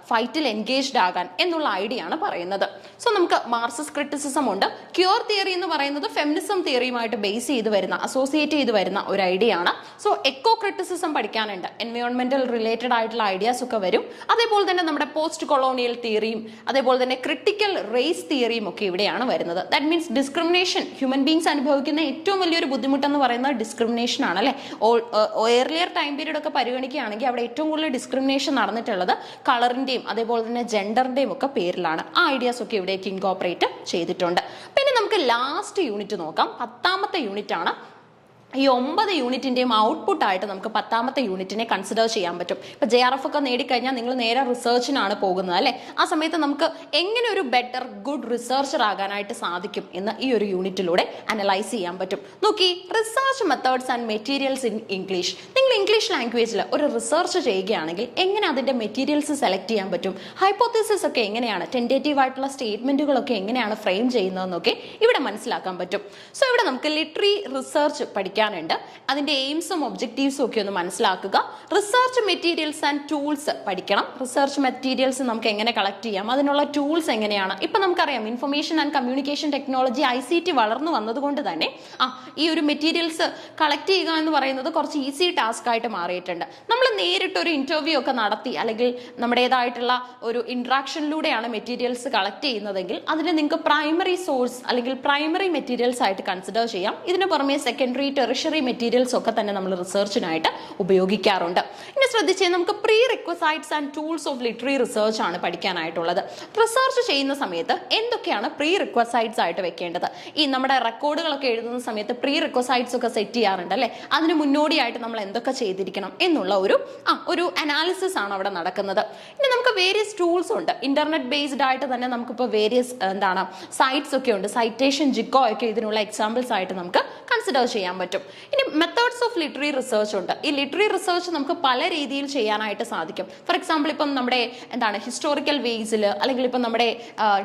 ഫൈറ്റിൽ എൻഗേജ്ഡ് ആകാൻ എന്നുള്ള ഐഡിയ ആണ് പറയുന്നത്. സോ നമുക്ക് മാർക്സിസ്റ്റ് ക്രിറ്റിസിസം ഉണ്ട്. ക്യൂർ തിയറി എന്ന് പറയുന്നത് ഫെമിനിസം തിയറിയുമായിട്ട് ബേസ് ചെയ്ത് വരുന്ന, അസോസിയേറ്റ് ചെയ്ത് വരുന്ന ഒരു ഐഡിയ ആണ്. സോ എക്കോ ക്രിറ്റിസിസം പഠിക്കാനുണ്ട്. എൻവയോൺമെന്റൽ റിലേറ്റഡ് ആയിട്ടുള്ള ഐഡിയാസ് ഒക്കെ വരും. അതേപോലെ തന്നെ നമ്മുടെ പോസ്റ്റ് കൊളോണിയൽ തിയറിയും അതേപോലെ തന്നെ ക്രിട്ടിക്കൽ റേസ് തിയറിയും ഒക്കെ ഇവിടെയാണ് വരുന്നത്. That means discrimination, human beings അനുഭവിക്കുന്ന ഏറ്റവും വലിയൊരു ബുദ്ധിമുട്ടെന്ന് പറയുന്നത് ഡിസ്ക്രിമിനേഷൻ ആണ് അല്ലെ. ഏർലിയർ ടൈം പീരീഡ് ഒക്കെ പരിഗണിക്കുകയാണെങ്കിൽ അവിടെ ഏറ്റവും കൂടുതൽ ഡിസ്ക്രിമിനേഷൻ നടന്നിട്ടുള്ളത് കളറിന്റെയും അതേപോലെ തന്നെ ജെൻഡറിന്റെയും ഒക്കെ പേരിലാണ്. ആ ഐഡിയാസ് ഒക്കെ ഇവിടേക്ക് ഇൻകോപ്പറേറ്റ് ചെയ്തിട്ടുണ്ട്. പിന്നെ നമുക്ക് ലാസ്റ്റ് യൂണിറ്റ് നോക്കാം. 10ാമത്തെ യൂണിറ്റ് ആണ്. ഈ 9 യൂണിറ്റിന്റെയും ഔട്ട്പുട്ട് ആയിട്ട് നമുക്ക് 10ാമത്തെ യൂണിറ്റിനെ കൺസിഡർ ചെയ്യാൻ പറ്റും. ഇപ്പൊ JRF ഒക്കെ നേടിക്കഴിഞ്ഞാൽ നിങ്ങൾ നേരെ റിസർച്ചിനാണ് പോകുന്നത് അല്ലെ. ആ സമയത്ത് നമുക്ക് എങ്ങനെ ഒരു ബെറ്റർ ഗുഡ് റിസർച്ചർ ആകാനായിട്ട് സാധിക്കും എന്ന് ഈ ഒരു യൂണിറ്റിലൂടെ അനലൈസ് ചെയ്യാൻ പറ്റും. നോക്കി, research methods and materials in English. നിങ്ങൾ ഇംഗ്ലീഷ് ലാംഗ്വേജിൽ ഒരു റിസർച്ച് ചെയ്യുകയാണെങ്കിൽ എങ്ങനെ അതിന്റെ മെറ്റീരിയൽസ് സെലക്ട് ചെയ്യാൻ പറ്റും, ഹൈപ്പോത്തസിസ് ഒക്കെ എങ്ങനെയാണ്, ടെൻറ്റേറ്റീവ് ആയിട്ടുള്ള സ്റ്റേറ്റ്മെന്റുകളൊക്കെ എങ്ങനെയാണ് ഫ്രെയിം ചെയ്യുന്നതെന്നൊക്കെ ഇവിടെ മനസ്സിലാക്കാൻ പറ്റും. സോ ഇവിടെ നമുക്ക് ലിറ്ററി റിസർച്ച് പഠിക്കാനുണ്ട്. അതിന്റെ എയിംസും ഒബ്ജക്റ്റീവ്സും ഒക്കെ ഒന്ന് മനസ്സിലാക്കുക. റിസർച്ച് മെറ്റീരിയൽസ് ആൻഡ് ടൂൾസ് പഠിക്കണം. റിസർച്ച് മെറ്റീരിയൽസ് നമുക്ക് എങ്ങനെ കളക്ട് ചെയ്യാം, അതിനുള്ള ടൂൾസ് എങ്ങനെയാണ്. ഇപ്പൊ നമുക്കറിയാം information and communication technology ICT വളർന്നു വന്നതുകൊണ്ട് തന്നെ ഈ ഒരു മെറ്റീരിയൽസ് കളക്ട് ചെയ്യുക എന്ന് പറയുന്നത് കുറച്ച് ഈസി ടാസ്ക് ആയിട്ട് മാറിയിട്ടുണ്ട്. നമ്മൾ നേരിട്ട് ഒരു ഇന്റർവ്യൂ ഒക്കെ നടത്തി അല്ലെങ്കിൽ നമ്മുടേതായിട്ടുള്ള ഒരു ഇന്ററാക്ഷനിലൂടെയാണ് മെറ്റീരിയൽസ് കളക്ട് ചെയ്യുന്നതെങ്കിൽ അതിന് നിങ്ങൾക്ക് പ്രൈമറി സോഴ്സ് അല്ലെങ്കിൽ പ്രൈമറി മെറ്റീരിയൽസ് ആയിട്ട് കൺസിഡർ ചെയ്യാം. ഇതിന് പുറമെ സെക്കൻഡറി, ടെറിഷറി മെറ്റീരിയൽസ് ഒക്കെ തന്നെ നമ്മൾ റിസർച്ചിനായിട്ട് ഉപയോഗിക്കാറുണ്ട്. ഇനി ശ്രദ്ധിച്ചേ, നമുക്ക് pre requisites and tools of literary research ആണ് പഠിക്കാനായിട്ടുള്ളത്. റിസർച്ച് ചെയ്യുന്ന സമയത്ത് എന്തൊക്കെയാണ് പ്രീ റിക്വസൈറ്റ്സ് ആയിട്ട് വെക്കേണ്ടത്? ഈ നമ്മുടെ റെക്കോർഡുകളൊക്കെ എഴുതുന്ന സമയത്ത് പ്രീ റിക്വസൈറ്റ്സ് ഒക്കെ സെറ്റ് ചെയ്യാറുണ്ട് അല്ലെ. അതിന് മുന്നോടിയായിട്ട് നമ്മൾ എന്തൊക്കെ ചെയ്തിരിക്കണം എന്നുള്ള ഒരു അനാലിസിസ് ആണ് അവിടെ നടക്കുന്നത്. ഇനി നമുക്ക് വേരിയസ് ടൂൾസ് ഉണ്ട്. ഇന്റർനെറ്റ് ബേസ്ഡ് ആയിട്ട് തന്നെ നമുക്കിപ്പോൾ വേരിയസ് സൈറ്റ്സ് ഒക്കെ ഉണ്ട്. സൈറ്റേഷൻ ജിക്കോ ഒക്കെ ഇതിനുള്ള എക്സാമ്പിൾസ് ആയിട്ട് നമുക്ക് കൺസിഡർ ചെയ്യാൻ പറ്റും. പറ്റും. ഇനി മെത്തേഡ്സ് ഓഫ് ലിറ്റററി റിസർച്ച് ഉണ്ട്. ഈ ലിറ്റററി റിസർച്ച് നമുക്ക് പല രീതിയിൽ ചെയ്യാനായിട്ട് സാധിക്കും. ഫോർ എക്സാമ്പിൾ ഇപ്പം നമ്മുടെ എന്താണ് ഹിസ്റ്റോറിക്കൽ വേസിൽ അല്ലെങ്കിൽ ഇപ്പം നമ്മുടെ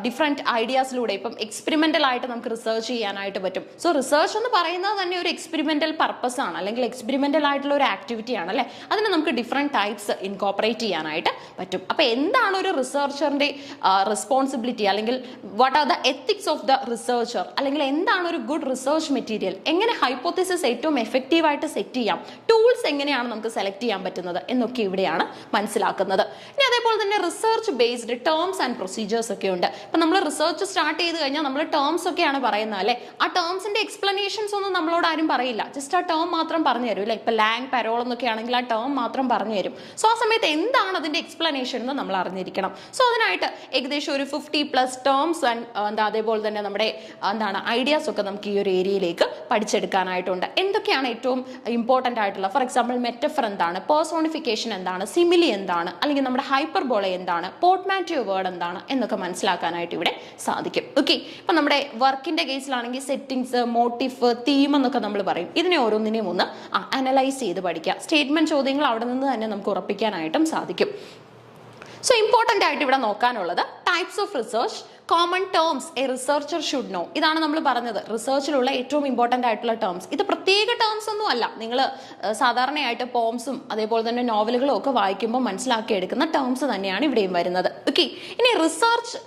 ഡിഫറെന്റ് ഐഡിയാസിലൂടെ ഇപ്പം എക്സ്പെരിമെന്റൽ ആയിട്ട് നമുക്ക് റിസർച്ച് ചെയ്യാനായിട്ട് പറ്റും. സോ റിസർച്ച് എന്ന് പറയുന്നത് തന്നെ ഒരു എക്സ്പെരിമെന്റൽ പർപ്പസ് ആണ്, അല്ലെങ്കിൽ എക്സ്പെരിമെന്റൽ ആയിട്ടുള്ള ഒരു ആക്ടിവിറ്റി ആണ് അല്ലെ. അതിന് നമുക്ക് ഡിഫറെന്റ് ടൈപ്സ് ഇൻകോപ്പറേറ്റ് ചെയ്യാനായിട്ട് പറ്റും. അപ്പൊ എന്താണ് ഒരു റിസർച്ചറിന്റെ റെസ്പോൺസിബിലിറ്റി, അല്ലെങ്കിൽ what are the ethics of the researcher, അല്ലെങ്കിൽ എന്താണ് ഒരു ഗുഡ് റിസർച്ച് മെറ്റീരിയൽ, എങ്ങനെ ഹൈപ്പോത്തിസിസ് ഏറ്റവും എഫക്റ്റീവ് ആയിട്ട് സെറ്റ് ചെയ്യാം, ടൂൾസ് എങ്ങനെയാണ് നമുക്ക് സെലക്ട് ചെയ്യാൻ പറ്റുന്നത് എന്നൊക്കെ ഇവിടെയാണ് മനസ്സിലാക്കുന്നത്. ഇനി അതേപോലെ തന്നെ research based terms and procedures ഒക്കെ ഉണ്ട്. ഇപ്പൊ നമ്മൾ റിസർച്ച് സ്റ്റാർട്ട് ചെയ്ത് കഴിഞ്ഞാൽ നമ്മൾ ടേംസ് ഒക്കെയാണ് പറയുന്നത് അല്ലെ. ആ ടേംസിന്റെ എക്സ്പ്ലനേഷൻസ് ഒന്നും നമ്മളോട് ആരും പറയില്ല, ജസ്റ്റ് ആ ടേം മാത്രം പറഞ്ഞു തരും അല്ലെ. ഇപ്പൊ ലാങ് പരോൾ എന്നൊക്കെ ആണെങ്കിൽ ആ ടേം മാത്രം പറഞ്ഞു തരും. സോ ആ സമയത്ത് എന്താണ് അതിന്റെ എക്സ്പ്ലനേഷൻ എന്ന് നമ്മൾ അറിഞ്ഞിരിക്കണം. സോ അതിനായിട്ട് ഏകദേശം ഒരു 50+ ടേംസ് ആൻഡ് അതേപോലെ തന്നെ നമ്മുടെ എന്താണ് ഐഡിയാസ് ഒക്കെ നമുക്ക് ഈ ഒരു ഏരിയയിലേക്ക് പഠിച്ചെടുക്കാനായിട്ടുണ്ട്. എന്തൊക്കെയാണ് ഏറ്റവും ഇമ്പോർട്ടന്റ് ആയിട്ടുള്ള, ഫോർ എക്സാമ്പിൾ മെറ്റഫർ എന്താണ്, പേഴ്സോണിഫിക്കേഷൻ എന്താണ്, സിമിലി എന്താണ്, അല്ലെങ്കിൽ നമ്മുടെ ഹൈപ്പർബോള എന്താണ്, പോർട്ട്മാന്റിയോ വേർഡ് എന്താണ് എന്നൊക്കെ മനസ്സിലാക്കാനായിട്ട് ഇവിടെ സാധിക്കും. ഓക്കെ, ഇപ്പൊ നമ്മുടെ വർക്കിന്റെ കേസിലാണെങ്കിൽ സെറ്റിംഗ്സ്, മോട്ടീഫ്, തീം എന്നൊക്കെ നമ്മൾ പറയും. ഇതിനെ ഓരോന്നിനെയും ഒന്ന് അനലൈസ് ചെയ്ത് പഠിക്കുക. സ്റ്റേറ്റ്മെന്റ് ചോദ്യങ്ങൾ അവിടെ നിന്ന് തന്നെ നമുക്ക് ഉറപ്പിക്കാനായിട്ടും സാധിക്കും. സോ ഇമ്പോർട്ടന്റ് ആയിട്ട് ഇവിടെ നോക്കാനുള്ളത് types of research, common terms a researcher should know. ഇതാണ് നമ്മൾ പറഞ്ഞത് റിസർച്ചിലുള്ള ഏറ്റവും ഇമ്പോർട്ടന്റ് ആയിട്ടുള്ള ടേംസ്. ഇത് പ്രത്യേക ടേംസ് ഒന്നും അല്ല, നിങ്ങൾ സാധാരണയായിട്ട് പോംസും അതേപോലെ തന്നെ നോവലുകളും ഒക്കെ വായിക്കുമ്പോൾ മനസ്സിലാക്കി എടുക്കുന്ന ടേംസ് തന്നെയാണ് ഇവിടെയും വരുന്നത്. ഓക്കെ, ഇനി റിസർച്ച്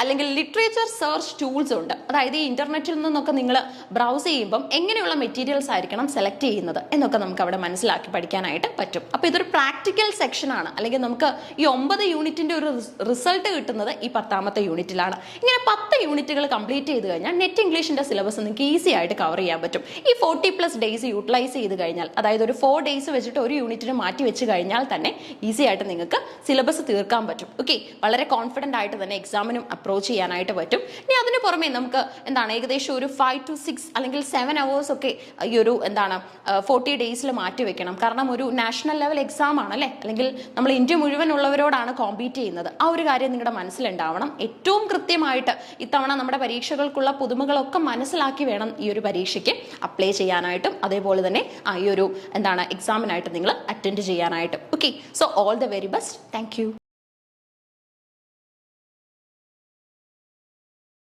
അല്ലെങ്കിൽ ലിറ്ററേച്ചർ സെർച്ച് ടൂൾസ് ഉണ്ട്. അതായത് ഈ ഇന്റർനെറ്റിൽ നിന്നൊക്കെ നിങ്ങൾ ബ്രൗസ് ചെയ്യുമ്പം എങ്ങനെയുള്ള മെറ്റീരിയൽസ് ആയിരിക്കണം സെലക്ട് ചെയ്യുന്നത് എന്നൊക്കെ നമുക്ക് അവിടെ മനസ്സിലാക്കി പഠിക്കാനായിട്ട് പറ്റും. അപ്പോൾ ഇതൊരു പ്രാക്ടിക്കൽ സെക്ഷൻ ആണ്, അല്ലെങ്കിൽ നമുക്ക് ഈ 9 യൂണിറ്റിന്റെ ഒരു റിസൾട്ട് കിട്ടുന്നത് ഈ 10ാമത്തെ യൂണിറ്റിലാണ്. ഇങ്ങനെ 10 യൂണിറ്റുകൾ കംപ്ലീറ്റ് ചെയ്ത് കഴിഞ്ഞാൽ നെറ്റ് ഇംഗ്ലീഷിന്റെ സിലബസ് നിങ്ങൾക്ക് ഈസി ആയിട്ട് കവർ ചെയ്യാൻ പറ്റും. ഈ 40+ ഡേയ്സ് യൂട്ടിലൈസ് ചെയ്ത് കഴിഞ്ഞാൽ, അതായത് ഒരു 4 ഡേയ്സ് വെച്ചിട്ട് ഒരു യൂണിറ്റിന് മാറ്റി വെച്ച് കഴിഞ്ഞാൽ തന്നെ ഈസി ആയിട്ട് നിങ്ങൾക്ക് സിലബസ് തീർക്കാൻ പറ്റും. ഓക്കെ, വളരെ കോൺഫിഡന്റ് ആയിട്ട് തന്നെ എക്സാമിനും അപ്രോച്ച് ചെയ്യാനായിട്ട് പറ്റും. ഇനി അതിന് പുറമെ നമുക്ക് എന്താണ് ഏകദേശം ഒരു 5 to 6 അല്ലെങ്കിൽ 7 hours ഒക്കെ ഈ ഒരു എന്താണ് 40 ഡേയ്സിൽ മാറ്റി വെക്കണം. കാരണം ഒരു നാഷണൽ ലെവൽ എക്സാം ആണ് അല്ലെ, അല്ലെങ്കിൽ നമ്മൾ ഇന്ത്യ മുഴുവൻ ഉള്ളവരോടാണ് കോമ്പീറ്റ് ചെയ്യുന്നത്. ആ ഒരു കാര്യം നിങ്ങളുടെ മനസ്സിലുണ്ടാവണം. ഏറ്റവും കൃത്യമായിട്ട് ഇത്തവണ നമ്മുടെ പരീക്ഷകൾക്കുള്ള പുതുമകളൊക്കെ മനസ്സിലാക്കി വേണം ഈ ഒരു പരീക്ഷയ്ക്ക് അപ്ലൈ ചെയ്യാനായിട്ടും അതേപോലെ തന്നെ ഈ ഒരു എന്താണ് എക്സാമിനായിട്ട് നിങ്ങൾ അറ്റൻഡ് ചെയ്യാനായിട്ടും. Okay, so all the very best. Thank you.